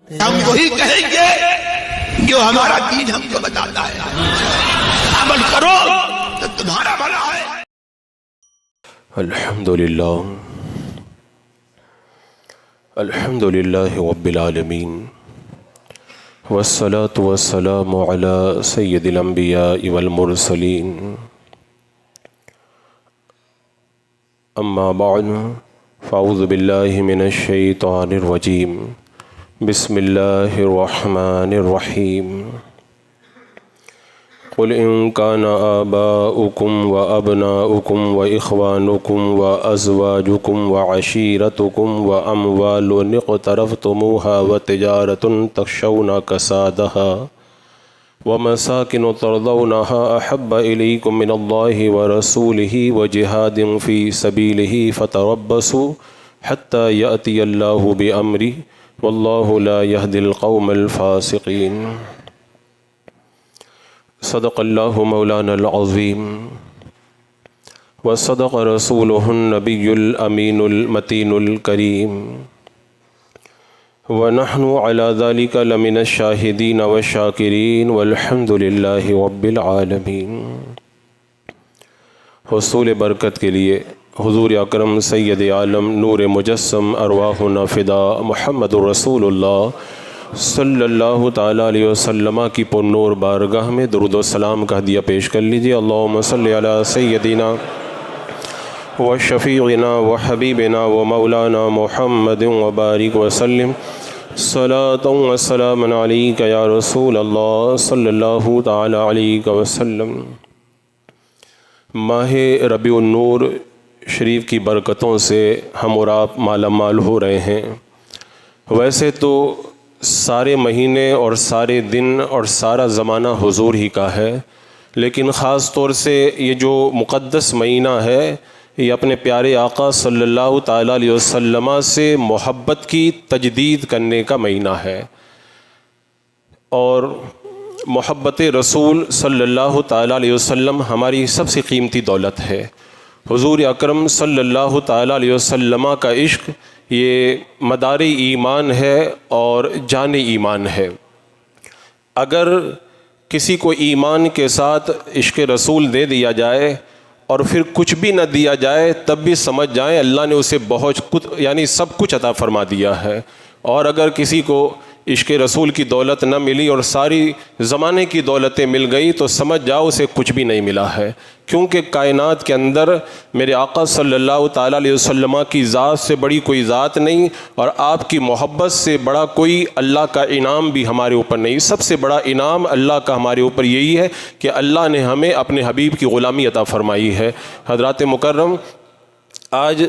ہم وہی کہیں گے جو ہمارا دین ہم کو بتاتا ہے، عمل کرو تو تمہارا بھلا ہے۔ الحمدللہ رب العالمین والصلاة والسلام على سید الانبیاء والمرسلین، اما بعد فاعوذ باللہ من الشیطان الرجیم، بسم اللہ الرحمن الرحیم۔ قل ان كان آباؤكم وأبناؤكم وإخوانكم وأزواجكم وعشيرتكم وأموال اقترفتموها وتجارة تخشون كسادها ومساكن ترضونها أحب إليكم من الله ورسوله وجهاد في سبيله فتربصوا حتى يأتي الله بأمره والله لا يهدي القوم الفاسقين۔ صدق اللہ مولانا العظیم وصدق رسولہ النبی الامین المتین الکریم، ونحن علی ذلک لمن الشاہدین والشاکرین والحمد للہ رب العالمین۔ حصول برکت کے لیے حضور اکرم سید عالم نور مجسم ارواحنا فدا محمد رسول اللہ صلی اللہ تعالیٰ علیہ وسلم کی پر نور بارگاہ میں درود و سلام کا ہدیہ پیش کر لیجئے۔ اللہم صلی علی سیدنا و شفیعنا و حبیبنا و مولانا محمد و بارک وسلم، صلاۃ و سلام علیک یا رسول اللہ صلی اللہ تعالیٰ علیہ وسلم۔ ماہ ربیع النور شریف کی برکتوں سے ہم اور آپ مالا مال ہو رہے ہیں۔ ویسے تو سارے مہینے اور سارے دن اور سارا زمانہ حضور ہی کا ہے، لیکن خاص طور سے یہ جو مقدس مہینہ ہے یہ اپنے پیارے آقا صلی اللہ تعالیٰ علیہ وسلم سے محبت کی تجدید کرنے کا مہینہ ہے، اور محبت رسول صلی اللہ تعالیٰ علیہ وسلم ہماری سب سے قیمتی دولت ہے۔ حضور اکرم صلی اللہ تعالیٰ علیہ وسلم کا عشق یہ مدار ایمان ہے اور جان ایمان ہے۔ اگر کسی کو ایمان کے ساتھ عشق رسول دے دیا جائے اور پھر کچھ بھی نہ دیا جائے تب بھی سمجھ جائیں اللہ نے اسے بہت کچھ یعنی سب کچھ عطا فرما دیا ہے۔ اور اگر کسی کو عشق رسول کی دولت نہ ملی اور ساری زمانے کی دولتیں مل گئی تو سمجھ جاؤ اسے کچھ بھی نہیں ملا ہے، کیونکہ کائنات کے اندر میرے آقا صلی اللہ تعالیٰ علیہ وسلم کی ذات سے بڑی کوئی ذات نہیں، اور آپ کی محبت سے بڑا کوئی اللہ کا انعام بھی ہمارے اوپر نہیں۔ سب سے بڑا انعام اللہ کا ہمارے اوپر یہی ہے کہ اللہ نے ہمیں اپنے حبیب کی غلامی عطا فرمائی ہے۔ حضرات مکرم، آج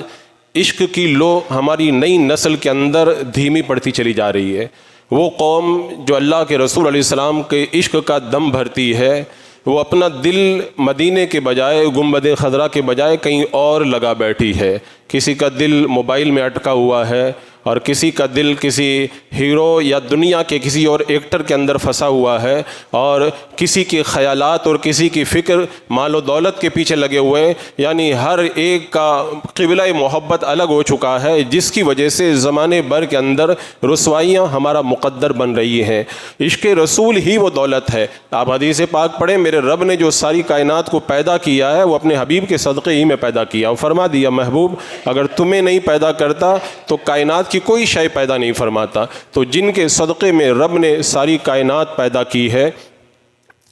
عشق کی لو ہماری نئی نسل کے اندر دھیمی پڑتی چلی جا رہی ہے۔ وہ قوم جو اللہ کے رسول علیہ السلام کے عشق کا دم بھرتی ہے وہ اپنا دل مدینے کے بجائے گنبد خضرا کے بجائے کہیں اور لگا بیٹھی ہے۔ کسی کا دل موبائل میں اٹکا ہوا ہے، اور کسی کا دل کسی ہیرو یا دنیا کے کسی اور ایکٹر کے اندر پھنسا ہوا ہے، اور کسی کے خیالات اور کسی کی فکر مال و دولت کے پیچھے لگے ہوئے ہیں۔ یعنی ہر ایک کا قبلہ محبت الگ ہو چکا ہے، جس کی وجہ سے زمانے بھر کے اندر رسوائیاں ہمارا مقدر بن رہی ہیں۔ عشق رسول ہی وہ دولت ہے۔ آپ حدیث پاک پڑھیں، میرے رب نے جو ساری کائنات کو پیدا کیا ہے وہ اپنے حبیب کے صدقے ہی میں پیدا کیا، اور فرما دیا محبوب اگر تمہیں نہیں پیدا کرتا تو کائنات کی کوئی شے پیدا نہیں فرماتا۔ تو جن کے صدقے میں رب نے ساری کائنات پیدا کی ہے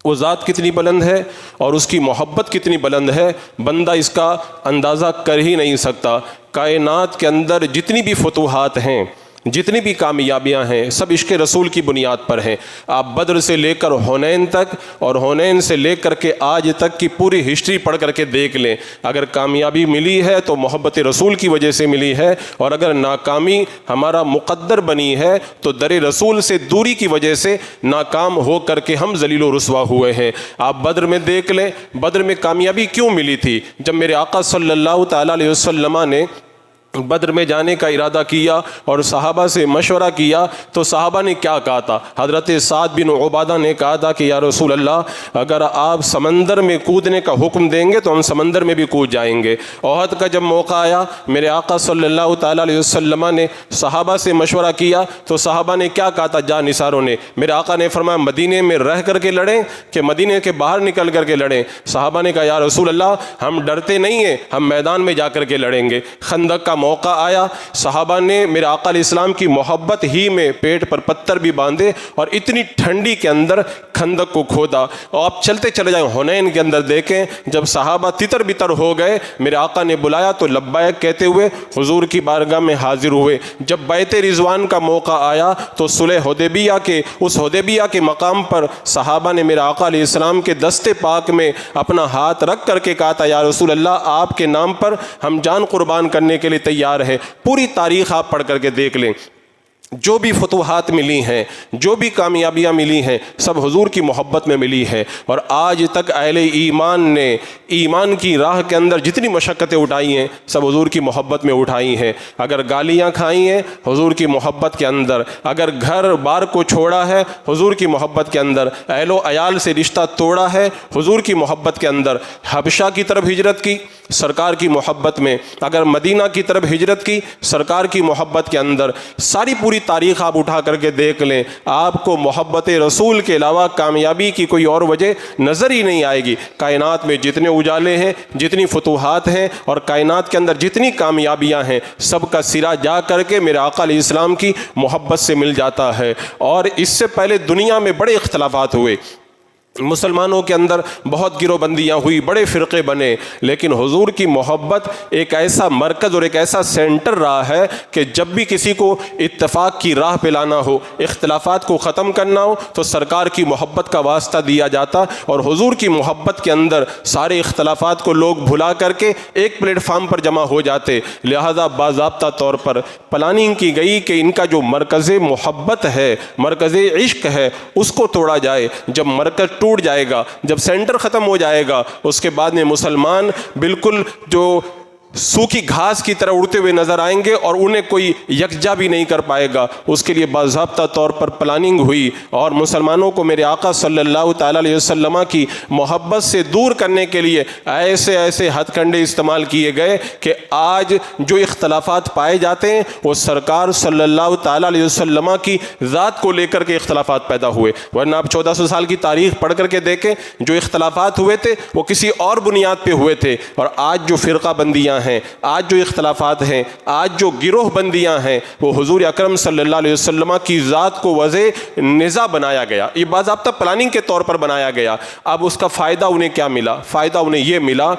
وہ ذات کتنی بلند ہے اور اس کی محبت کتنی بلند ہے، بندہ اس کا اندازہ کر ہی نہیں سکتا۔ کائنات کے اندر جتنی بھی فتوحات ہیں، جتنی بھی کامیابیاں ہیں، سب عشق رسول کی بنیاد پر ہیں۔ آپ بدر سے لے کر حنین تک اور حنین سے لے کر کے آج تک کی پوری ہسٹری پڑھ کر کے دیکھ لیں، اگر کامیابی ملی ہے تو محبت رسول کی وجہ سے ملی ہے، اور اگر ناکامی ہمارا مقدر بنی ہے تو در رسول سے دوری کی وجہ سے ناکام ہو کر کے ہم ذلیل و رسوا ہوئے ہیں۔ آپ بدر میں دیکھ لیں، بدر میں کامیابی کیوں ملی تھی؟ جب میرے آقا صلی اللہ تعالیٰ علیہ وسلم نے بدر میں جانے کا ارادہ کیا اور صحابہ سے مشورہ کیا تو صحابہ نے کیا کہا تھا؟ حضرت سعد بن عبادہ نے کہا تھا کہ یا رسول اللہ اگر آپ سمندر میں کودنے کا حکم دیں گے تو ہم سمندر میں بھی کود جائیں گے۔ احد کا جب موقع آیا میرے آقا صلی اللہ تعالیٰ علیہ وسلم نے صحابہ سے مشورہ کیا تو صحابہ نے کیا کہا تھا؟ جانثاروں نے، میرے آقا نے فرمایا مدینے میں رہ کر کے لڑیں کہ مدینے کے باہر نکل کر کے لڑیں؟ صحابہ نے کہا یا رسول اللہ ہم ڈرتے نہیں ہیں، ہم میدان میں جا کر کے لڑیں گے۔ خندق کا موقع آیا، صحابہ نے میرے آقا علیہ السلام کی محبت ہی میں پیٹ پر پتھر بھی باندھے اور اتنی ٹھنڈی کے اندر خندق کو کھودا۔ اور آپ چلتے چلے جائیں حنین کے اندر دیکھیں، جب صحابہ تتر بتر ہو گئے میرے آقا نے بلایا تو لبیک کہتے ہوئے حضور کی بارگاہ میں حاضر ہوئے۔ جب بیعت رضوان کا موقع آیا تو صلح حدیبیہ کے اس حدیبیہ کے مقام پر صحابہ نے میرے آقا علیہ السلام کے دست پاک میں اپنا ہاتھ رکھ کر کے کہا تھا یا رسول اللہ آپ کے نام پر ہم جان قربان کرنے کے لیے تیار ہیں۔ پوری تاریخ آپ پڑھ کر کے دیکھ لیں، جو بھی فتوحات ملی ہیں، جو بھی کامیابیاں ملی ہیں، سب حضور کی محبت میں ملی ہے۔ اور آج تک اہل ایمان نے ایمان کی راہ کے اندر جتنی مشقتیں اٹھائی ہیں سب حضور کی محبت میں اٹھائی ہیں۔ اگر گالیاں کھائی ہیں حضور کی محبت کے اندر، اگر گھر بار کو چھوڑا ہے حضور کی محبت کے اندر، اہل و عیال سے رشتہ توڑا ہے حضور کی محبت کے اندر، حبشہ کی طرف ہجرت کی سرکار کی محبت میں، اگر مدینہ کی طرف ہجرت کی سرکار کی محبت کے اندر، ساری پوری تاریخ آپ اٹھا کر کے دیکھ لیں، آپ کو محبت رسول کے علاوہ کامیابی کی کوئی اور وجہ نظر ہی نہیں آئے گی۔ کائنات میں جتنے اجالے ہیں، جتنی فتوحات ہیں اور کائنات کے اندر جتنی کامیابیاں ہیں، سب کا سرا جا کر کے میرے آقا علیہ السلام کی محبت سے مل جاتا ہے۔ اور اس سے پہلے دنیا میں بڑے اختلافات ہوئے، مسلمانوں کے اندر بہت گروہ بندیاں ہوئی، بڑے فرقے بنے، لیکن حضور کی محبت ایک ایسا مرکز اور ایک ایسا سینٹر رہا ہے کہ جب بھی کسی کو اتفاق کی راہ پہ لانا ہو، اختلافات کو ختم کرنا ہو تو سرکار کی محبت کا واسطہ دیا جاتا، اور حضور کی محبت کے اندر سارے اختلافات کو لوگ بھلا کر کے ایک پلیٹ فارم پر جمع ہو جاتے۔ لہذا باضابطہ طور پر پلاننگ کی گئی کہ ان کا جو مرکز محبت ہے، مرکز عشق ہے، اس کو توڑا جائے۔ جب مرکز ٹوٹ جائے گا، جب سینٹر ختم ہو جائے گا، اس کے بعد میں مسلمان بالکل جو سوکھی گھاس کی طرح اڑتے ہوئے نظر آئیں گے اور انہیں کوئی یکجا بھی نہیں کر پائے گا۔ اس کے لیے باضابطہ طور پر پلاننگ ہوئی اور مسلمانوں کو میرے آقا صلی اللہ تعالیٰ علیہ وسلم کی محبت سے دور کرنے کے لیے ایسے ایسے ہتھ کنڈے استعمال کیے گئے کہ آج جو اختلافات پائے جاتے ہیں وہ سرکار صلی اللہ تعالیٰ علیہ وسلم کی ذات کو لے کر کے اختلافات پیدا ہوئے، ورنہ آپ 1400 سال کی تاریخ پڑھ کر کے دیکھیں، جو اختلافات ہوئے تھے وہ کسی اور بنیاد پہ ہوئے تھے۔ اور آج جو فرقہ بندیاں ہیں، آج جو اختلافات ہیں، آج جو گروہ بندیاں ہیں، وہ حضور اکرم صلی اللہ علیہ وسلم کی ذات کو وضع نزاع بنایا گیا، یہ باضابطہ پلاننگ کے طور پر بنایا گیا۔ اب اس کا فائدہ انہیں کیا ملا؟ فائدہ انہیں یہ ملا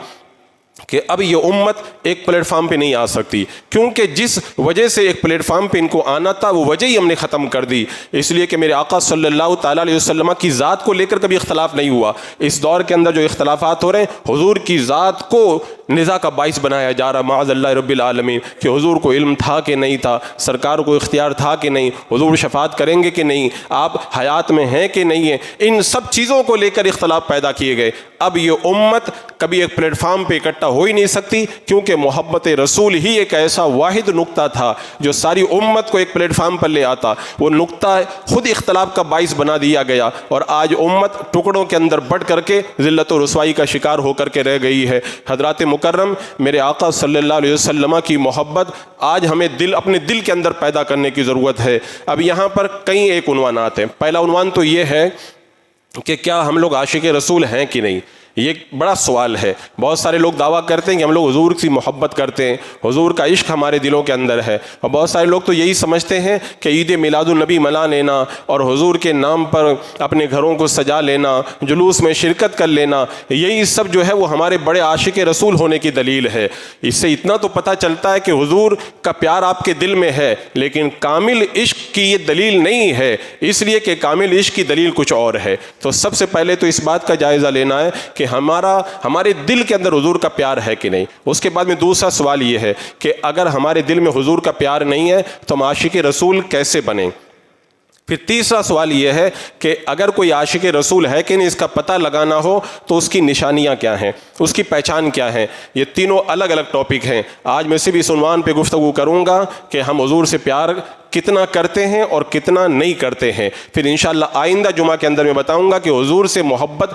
کہ اب یہ امت ایک پلیٹ فارم پہ نہیں آ سکتی، کیونکہ جس وجہ سے ایک پلیٹ فارم پہ ان کو آنا تھا وہ وجہ ہی ہم نے ختم کر دی۔ اس لیے کہ میرے آقا صلی اللہ تعالیٰ علیہ وسلم کی ذات کو لے کر کبھی اختلاف نہیں ہوا۔ اس دور کے اندر جو اختلافات ہو رہے ہیں، حضور کی ذات کو نزاع کا باعث بنایا جا رہا، معاذ اللہ رب العالمین، کہ حضور کو علم تھا کہ نہیں تھا، سرکار کو اختیار تھا کہ نہیں، حضور شفاعت کریں گے کہ نہیں، آپ حیات میں ہیں کہ نہیں ہیں، ان سب چیزوں کو لے کر اختلاف پیدا کیے گئے۔ اب یہ امت کبھی ایک پلیٹ فارم پہ اکٹھا ہو ہی نہیں سکتی، کیونکہ محبت رسول ہی ایک ایسا واحد نقطہ تھا جو ساری امت کو ایک پلیٹ فارم پر لے آتا۔ وہ نقطہ خود اختلاف کا باعث بنا دیا گیا، اور آج امت ٹکڑوں کے اندر بٹ کر کے ذلت و رسوائی کا شکار ہو کر کے رہ گئی ہے۔ حضرات مکرم، میرے آقا صلی اللہ علیہ وسلم کی محبت آج ہمیں اپنے دل کے اندر پیدا کرنے کی ضرورت ہے۔ اب یہاں پر کئی ایک عنوانات ہیں۔ پہلا عنوان تو یہ ہے کہ کیا ہم لوگ عاشق رسول ہیں کہ نہیں؟ یہ بڑا سوال ہے۔ بہت سارے لوگ دعویٰ کرتے ہیں کہ ہم لوگ حضور کی محبت کرتے ہیں، حضور کا عشق ہمارے دلوں کے اندر ہے، اور بہت سارے لوگ تو یہی سمجھتے ہیں کہ عید میلاد النبی منا لینا اور حضور کے نام پر اپنے گھروں کو سجا لینا، جلوس میں شرکت کر لینا، یہی سب جو ہے وہ ہمارے بڑے عاشق رسول ہونے کی دلیل ہے۔ اس سے اتنا تو پتہ چلتا ہے کہ حضور کا پیار آپ کے دل میں ہے، لیکن کامل عشق کی یہ دلیل نہیں ہے، اس لیے کہ کامل عشق کی دلیل کچھ اور ہے۔ تو سب سے پہلے تو اس بات کا جائزہ لینا ہے کہ ہمارے دل کے اندر حضور کا پیار ہے کہ نہیں۔ اس کے بعد میں دوسرا سوال یہ ہے کہ اگر ہمارے دل میں حضور کا پیار نہیں ہے تو ہم عاشق رسول کیسے بنیں؟ پھر تیسرا سوال یہ ہے کہ اگر کوئی عاشق رسول ہے کہ نہیں، اس کا پتہ لگانا ہو تو اس کی نشانیاں کیا ہیں، اس کی پہچان کیا ہے۔ یہ تینوں الگ الگ ٹاپک ہیں۔ آج میں صرف اس عنوان پہ گفتگو کروں گا کہ ہم حضور سے پیار کتنا کرتے ہیں اور کتنا نہیں کرتے ہیں۔ پھر انشاءاللہ آئندہ جمعہ کے اندر میں بتاؤں گا کہ حضور سے محبت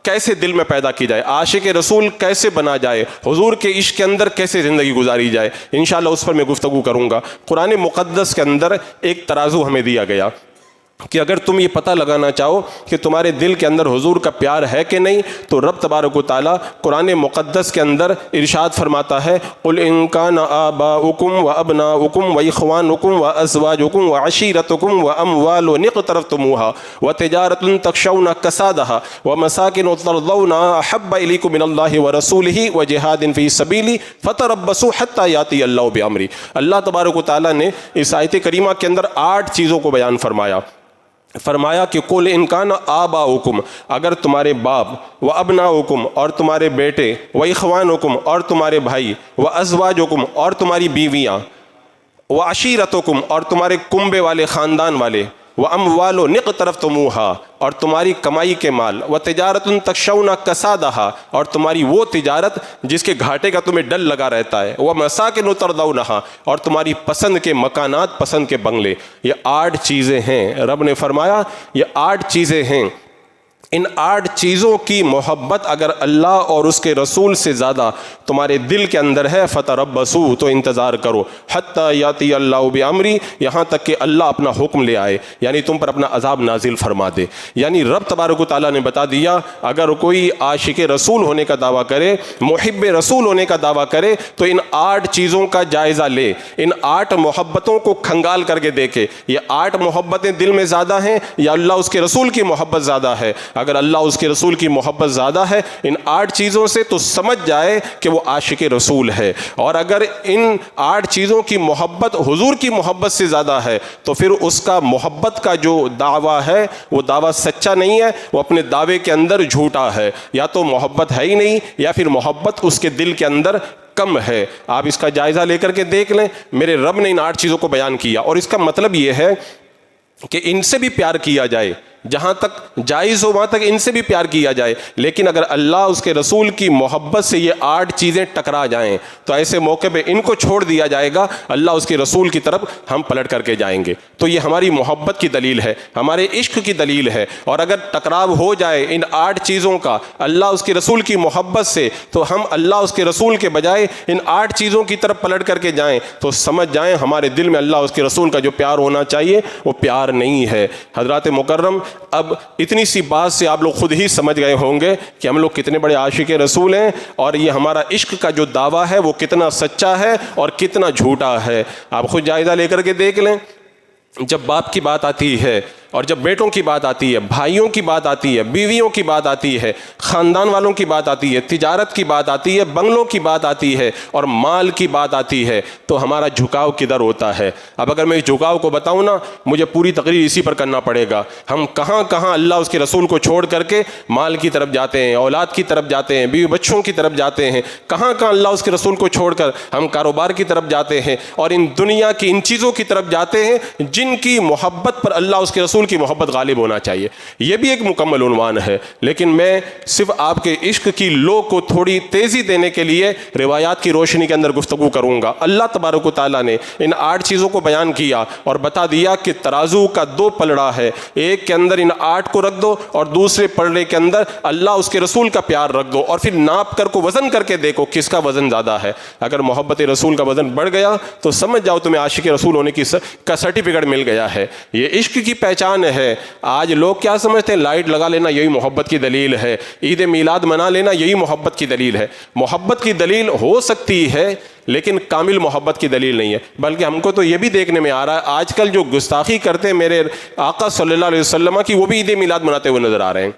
کیسے دل میں پیدا کی جائے، عاشق رسول کیسے بنا جائے، حضور کے عشق کے اندر کیسے زندگی گزاری جائے، انشاءاللہ اس پر میں گفتگو کروں گا۔ قرآن مقدس کے اندر ایک ترازو ہمیں دیا گیا کہ اگر تم یہ پتہ لگانا چاہو کہ تمہارے دل کے اندر حضور کا پیار ہے کہ نہیں، تو رب تبارک و تعالیٰ قرآن مقدس کے اندر ارشاد فرماتا ہے قُلْ إِن كَانَ آبَاؤُكُمْ وَأَبْنَاؤُكُمْ وَإِخْوَانُكُمْ وَأَزْوَاجُكُمْ وَعَشِيرَتُكُمْ وَأَمْوَالٌ اقْتَرَفْتُمُوهَا وَتِجَارَةٌ تَخْشَوْنَ كَسَادَهَا وَمَسَاكِنُ تَرْضَوْنَهَا أَحَبَّ إِلَيْكُم مِّنَ اللَّهِ وَرَسُولِهِ وَجِهَادٍ فِي سَبِيلِهِ فَتَرَبَّصُوا حَتَّى يَأْتِيَ اللَّهُ بِأَمْرِهِ۔ اللہ تبارک و تعالیٰ نے اس آیت کریمہ کے اندر 8 چیزوں کو بیان فرمایا کہ قُلْ إِن كَانَ آبَاؤُكُمْ، اگر تمہارے باپ، وَأَبْنَاؤُكُمْ اور تمہارے بیٹے، وَإِخْوَانُكُمْ اور تمہارے بھائی، وَأَزْوَاجُكُمْ اور تمہاری بیویاں، وَعَشِيرَتُكُمْ اور تمہارے کنبے والے خاندان والے، وَأَمْوَالٌ اقْتَرَفْتُمُوهَا اور تمہاری کمائی کے مال، وَتِجَارَةٌ تَخْشَوْنَ كَسَادَهَا اور تمہاری وہ تجارت جس کے گھاٹے کا تمہیں ڈر لگا رہتا ہے، وَمَسَاكِنُ تَرْضَوْنَهَا اور تمہاری پسند کے مکانات، پسند کے بنگلے۔ یہ 8 چیزیں ہیں، رب نے فرمایا یہ 8 چیزیں ہیں۔ ان 8 چیزوں کی محبت اگر اللہ اور اس کے رسول سے زیادہ تمہارے دل کے اندر ہے، فتربصوا تو انتظار کرو، حتی یاتی اللہ بامری یہاں تک کہ اللہ اپنا حکم لے آئے، یعنی تم پر اپنا عذاب نازل فرما دے۔ یعنی رب تبارک و تعالیٰ نے بتا دیا اگر کوئی عاشق رسول ہونے کا دعویٰ کرے، محب رسول ہونے کا دعویٰ کرے تو ان 8 چیزوں کا جائزہ لے، ان 8 محبتوں کو کھنگال کر کے دیکھے، یہ 8 محبتیں دل میں زیادہ ہیں یا اللہ اس کے رسول کی محبت زیادہ ہے۔ اگر اللہ اس کے رسول کی محبت زیادہ ہے ان 8 چیزوں سے تو سمجھ جائے کہ وہ عاشق رسول ہے، اور اگر ان 8 چیزوں کی محبت حضور کی محبت سے زیادہ ہے تو پھر اس کا محبت کا جو دعویٰ ہے وہ دعویٰ سچا نہیں ہے، وہ اپنے دعوے کے اندر جھوٹا ہے، یا تو محبت ہے ہی نہیں یا پھر محبت اس کے دل کے اندر کم ہے۔ آپ اس کا جائزہ لے کر کے دیکھ لیں، میرے رب نے ان 8 چیزوں کو بیان کیا، اور اس کا مطلب یہ ہے کہ ان سے بھی پیار کیا جائے، جہاں تک جائز ہو وہاں تک ان سے بھی پیار کیا جائے، لیکن اگر اللہ اس کے رسول کی محبت سے یہ 8 چیزیں ٹکرا جائیں تو ایسے موقع پہ ان کو چھوڑ دیا جائے گا، اللہ اس کے رسول کی طرف ہم پلٹ کر کے جائیں گے۔ تو یہ ہماری محبت کی دلیل ہے، ہمارے عشق کی دلیل ہے، اور اگر ٹکراؤ ہو جائے ان 8 چیزوں کا اللہ اس کے رسول کی محبت سے تو ہم اللہ اس کے رسول کے بجائے ان 8 چیزوں کی طرف پلٹ کر کے جائیں تو سمجھ جائیں ہمارے دل میں اللہ اس کے رسول کا جو پیار ہونا چاہیے وہ پیار نہیں ہے۔ حضرات مکرم، اب اتنی سی بات سے آپ لوگ خود ہی سمجھ گئے ہوں گے کہ ہم لوگ کتنے بڑے عاشق رسول ہیں، اور یہ ہمارا عشق کا جو دعویٰ ہے وہ کتنا سچا ہے اور کتنا جھوٹا ہے۔ آپ خود جائزہ لے کر کے دیکھ لیں، جب باپ کی بات آتی ہے اور جب بیٹوں کی بات آتی ہے، بھائیوں کی بات آتی ہے، بیویوں کی بات آتی ہے، خاندان والوں کی بات آتی ہے، تجارت کی بات آتی ہے، بنگلوں کی بات آتی ہے اور مال کی بات آتی ہے، تو ہمارا جھکاؤ کدھر ہوتا ہے؟ اب اگر میں اس جھکاؤ کو بتاؤں نا، مجھے پوری تقریر اسی پر کرنا پڑے گا۔ ہم کہاں کہاں اللہ اس کے رسول کو چھوڑ کر کے مال کی طرف جاتے ہیں، اولاد کی طرف جاتے ہیں، بیوی بچوں کی طرف جاتے ہیں، کہاں کہاں اللہ اس کے رسول کو چھوڑ کر ہم کاروبار کی طرف جاتے ہیں اور ان دنیا کی ان چیزوں کی طرف جاتے ہیں جن کی محبت پر اللہ اس کے رسول کی محبت غالب ہونا چاہیے۔ یہ بھی ایک مکمل عنوان ہے، لیکن میں صرف آپ کے عشق کی لو کو تھوڑی تیزی دینے کے لیے روایات کی روشنی کے اندر گفتگو کروں گا۔ اللہ تبارک و تعالیٰ نے ان 8 چیزوں کو بیان کیا اور بتا دیا کہ ترازو کا 2 پلڑا ہے، ایک کے اندر ان 8 کو رکھ دو اور دوسرے پلڑے کے اندر اللہ اس کے رسول کا پیار رکھ دو، اور پھر ناپ کر کو وزن کر کے دیکھو کس کا وزن زیادہ ہے۔ اگر محبت رسول کا وزن بڑھ گیا تو سمجھ جاؤ تمہیں عاشق رسول ہونے کا سرٹیفکیٹ مل گیا ہے۔ یہ عشق کی پہچان ہے۔ آج لوگ کیا سمجھتے ہیں؟ لائٹ لگا لینا یہی محبت کی دلیل ہے، عید میلاد منا لینا یہی محبت کی دلیل ہے۔ محبت کی دلیل ہو سکتی ہے لیکن کامل محبت کی دلیل نہیں ہے۔ بلکہ ہم کو تو یہ بھی دیکھنے میں آ رہا ہے آج کل جو گستاخی کرتے ہیں میرے آقا صلی اللہ علیہ وسلم کی، وہ بھی عید میلاد مناتے ہوئے نظر آ رہے ہیں،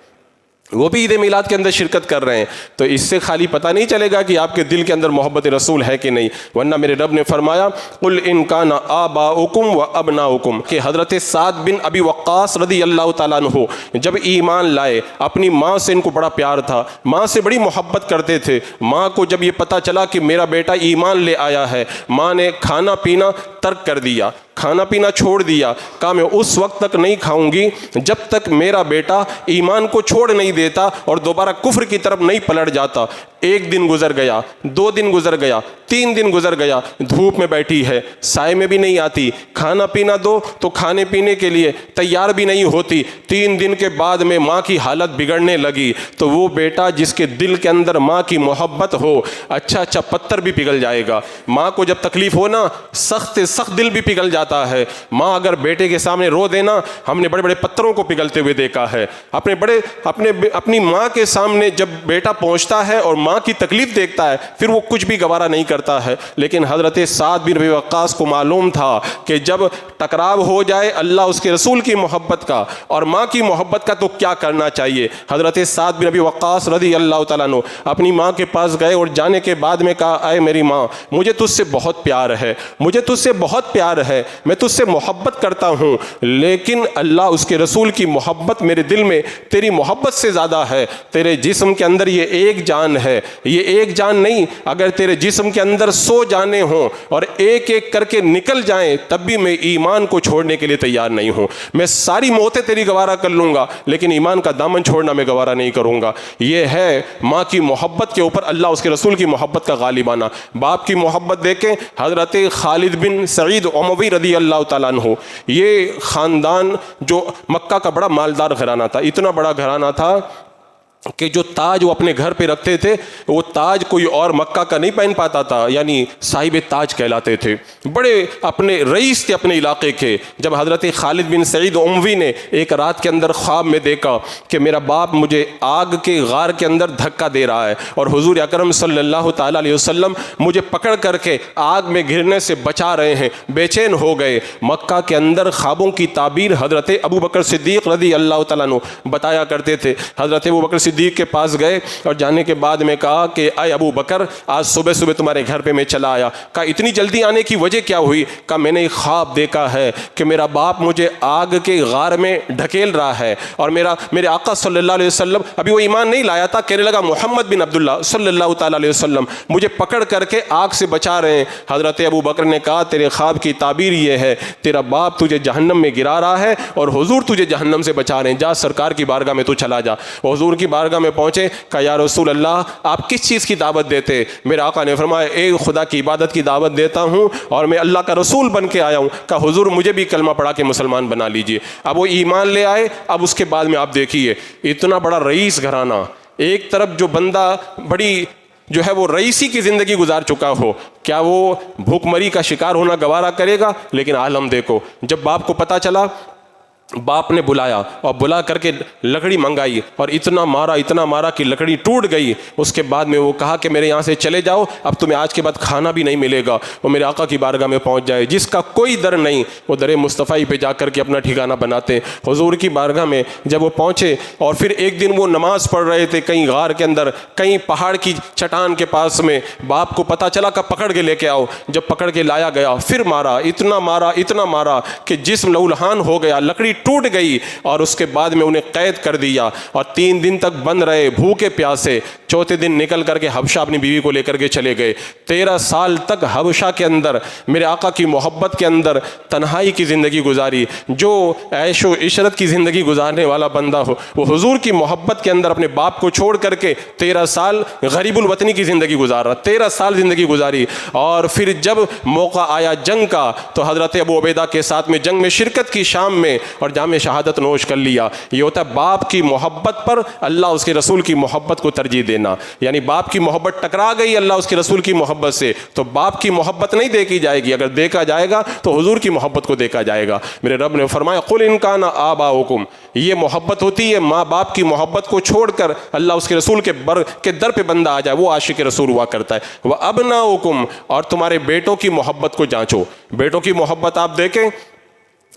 وہ بھی عید میلاد کے اندر شرکت کر رہے ہیں۔ تو اس سے خالی پتہ نہیں چلے گا کہ آپ کے دل کے اندر محبت رسول ہے کہ نہیں، ورنہ میرے رب نے فرمایا قُلْ إِن كَانَ آبَاؤُكُمْ وَأَبْنَاؤُكُمْ کہ حضرت سعد بن ابی وقاص رضی اللہ تعالیٰ عنہ جب ایمان لائے، اپنی ماں سے ان کو بڑا پیار تھا، ماں سے بڑی محبت کرتے تھے۔ ماں کو جب یہ پتہ چلا کہ میرا بیٹا ایمان لے آیا ہے، ماں نے کھانا پینا ترک کر دیا، کھانا پینا چھوڑ دیا۔ کہا میں اس وقت تک نہیں کھاؤں گی جب تک میرا بیٹا ایمان کو چھوڑ نہیں دیتا اور دوبارہ کفر کی طرف نہیں پلٹ جاتا۔ ایک دن گزر گیا، 2 دن گزر گیا، 3 دن گزر گیا، دھوپ میں بیٹھی ہے، سائے میں بھی نہیں آتی، کھانا پینا دو تو کھانے پینے کے لیے تیار بھی نہیں ہوتی۔ 3 دن کے بعد میں ماں کی حالت بگڑنے لگی تو وہ بیٹا جس کے دل کے اندر ماں کی محبت ہو، اچھا پتھر بھی پگھل جائے گا۔ ماں کو جب تکلیف ہو نا، سخت سخت دل بھی پگھل جاتا ہے۔ ماں اگر بیٹے کے سامنے رو دینا، ہم نے بڑے بڑے پتھروں کو پگھلتے ہوئے دیکھا ہے۔ اپنی ماں کے سامنے جب بیٹا پہنچتا ہے اور ماں کی تکلیف دیکھتا ہے، پھر وہ کچھ بھی گوارا نہیں کرتا ہے۔ لیکن حضرت سعد بن ابی وقاص کو معلوم تھا کہ جب ٹکراؤ ہو جائے اللہ اس کے رسول کی محبت کا اور ماں کی محبت کا تو کیا کرنا چاہیے۔ حضرت سعد بن ابی وقاص رضی اللہ تعالیٰ عنہ اپنی ماں کے پاس گئے اور جانے کے بعد میں کہا، اے میری ماں، مجھے تجھ سے بہت پیار ہے، مجھے تجھ سے بہت پیار ہے، میں تجھ سے محبت کرتا ہوں، لیکن اللہ اس کے رسول کی محبت میرے دل میں تیری محبت سے زیادہ ہے۔ تیرے جسم کے اندر یہ ایک جان ہے، یہ ایک جان نہیں، اگر تیرے جسم کے اندر 100 جانیں ہوں اور ایک ایک کر کے نکل جائیں تب بھی میں ایمان کو چھوڑنے کے لیے تیار نہیں ہوں۔ میں ساری موتیں تیری گوارا کر لوں گا لیکن ایمان کا دامن چھوڑنا میں گوارا نہیں کروں گا۔ یہ ہے ماں کی محبت کے اوپر اللہ اس کے رسول کی محبت کا غالب آنا۔ باپ کی محبت دیکھیں، حضرت خالد بن سعید اموی رضی اللہ تعالیٰ عنہ، یہ خاندان جو مکہ کا بڑا مالدار گھرانہ تھا، اتنا بڑا گھرانہ تھا کہ جو تاج وہ اپنے گھر پہ رکھتے تھے وہ تاج کوئی اور مکہ کا نہیں پہن پاتا تھا، یعنی صاحب تاج کہلاتے تھے، بڑے اپنے رئیس تھے اپنے علاقے کے۔ جب حضرت خالد بن سعید اموی نے ایک رات کے اندر خواب میں دیکھا کہ میرا باپ مجھے آگ کے غار کے اندر دھکا دے رہا ہے اور حضور اکرم صلی اللہ تعالیٰ علیہ وسلم مجھے پکڑ کر کے آگ میں گرنے سے بچا رہے ہیں، بے چین ہو گئے۔ مکہ کے اندر خوابوں کی تعبیر حضرت ابو بکر صدیق رضی اللہ تعالیٰ عنہ بتایا کرتے تھے۔ حضرت ابو بکر صدیق کے پاس گئے اور جانے کے بعد میں کہا کہ اے ابو بکر، آج صبح صبح تمہارے گھر پہ میں چلا آیا۔ کہا اتنی جلدی آنے کی وجہ کیا ہوئی؟ کہا میں نے ایک خواب دیکھا ہے کہ میرا باپ مجھے آگ کے غار میں ڈھکیل رہا ہے اور میرے آقا صلی اللہ علیہ وسلم، ابھی وہ ایمان نہیں لایا تھا، کہنے لگا محمد بن عبداللہ صلی اللہ تعالیٰ علیہ وسلم مجھے پکڑ کر کے آگ سے بچا رہے ہیں۔ حضرت ابو بکر نے کہا تیرے خواب کی تعبیر یہ ہے، تیرا باپ تجھے جہنم میں گرا رہا ہے اور حضور تجھے جہنم سے بچا رہے ہیں، جا سرکار کی بارگاہ میں تو چلا جا۔ وہ حضور کی بارگاہ میں پہنچے، کہا یا رسول اللہ آپ کس چیز کی دعوت دیتے؟ میرے آقا نے فرمایا ایک خدا کی عبادت کی دعوت دیتا ہوں اور میں اللہ کا رسول بن کے آیا ہوں۔ کہا حضور مجھے بھی کلمہ پڑھا کے مسلمان بنا لیجئے۔ اب وہ ایمان لے آئے۔ اب اس کے بعد میں آپ دیکھیے اتنا بڑا رئیس گھرانہ، ایک طرف جو بندہ بڑی جو ہے وہ رئیسی کی زندگی گزار چکا ہو، کیا وہ بھوک مری کا شکار ہونا گوارا کرے گا؟ لیکن عالم دیکھو، جب باپ کو پتہ چلا، باپ نے بلایا اور بلا کر کے لکڑی منگائی اور اتنا مارا کہ لکڑی ٹوٹ گئی۔ اس کے بعد میں وہ کہا کہ میرے یہاں سے چلے جاؤ، اب تمہیں آج کے بعد کھانا بھی نہیں ملے گا۔ وہ میرے آقا کی بارگاہ میں پہنچ جائے، جس کا کوئی در نہیں وہ در مصطفی پہ جا کر کے اپنا ٹھکانہ بناتے۔ حضور کی بارگاہ میں جب وہ پہنچے اور پھر ایک دن وہ نماز پڑھ رہے تھے کہیں غار کے اندر، کہیں پہاڑ کی چٹان کے پاس میں، باپ کو پتہ چلا کہ پکڑ کے لے کے آؤ۔ جب پکڑ کے لایا گیا پھر مارا، اتنا مارا کہ جسم لہولہان ہو گیا، لکڑی ٹوٹ گئی اور اس کے بعد میں انہیں قید کر دیا اور 3 دن تک بند رہے بھوکے پیاسے۔ چوتھے دن نکل کر کے حبشہ اپنی بیوی کو لے کر کے چلے گئے۔ 13 سال تک حبشہ کے اندر میرے آقا کی محبت کے اندر تنہائی کی زندگی گزاری۔ جو عیش و عشرت کی زندگی گزارنے والا بندہ ہو وہ حضور کی محبت کے اندر اپنے باپ کو چھوڑ کر کے 13 سال غریب الوطنی کی زندگی گزار رہا، 13 سال زندگی گزاری۔ اور پھر جب موقع آیا جنگ کا تو حضرت ابو عبیدہ کے ساتھ میں جنگ میں شرکت کی شام میں اور جام شہادت نوش کر لیا۔ یہ ہوتا ہے باپ کی محبت پر اللہ اس کے رسول کی محبت کو ترجیح دینا، یعنی باپ کی محبت ٹکرا گئی اللہ اس کے رسول کی محبت سے تو باپ کی محبت نہیں دیکھی جائے گی، اگر دیکھا جائے گا تو حضور کی محبت کو دیکھا جائے گا۔ میرے رب نے فرمایا قل ان کان آباؤکم، یہ محبت ہوتی ہے ماں باپ کی محبت کو چھوڑ کر اللہ اس کے رسول کے در پہ بندہ آ جائے، وہ عاشق رسول ہوا کرتا ہے۔ وَأَبْنَاؤُكُمْ، اور تمہارے بیٹوں کی محبت کو جانچو۔ بیٹوں کی محبت آپ دیکھیں،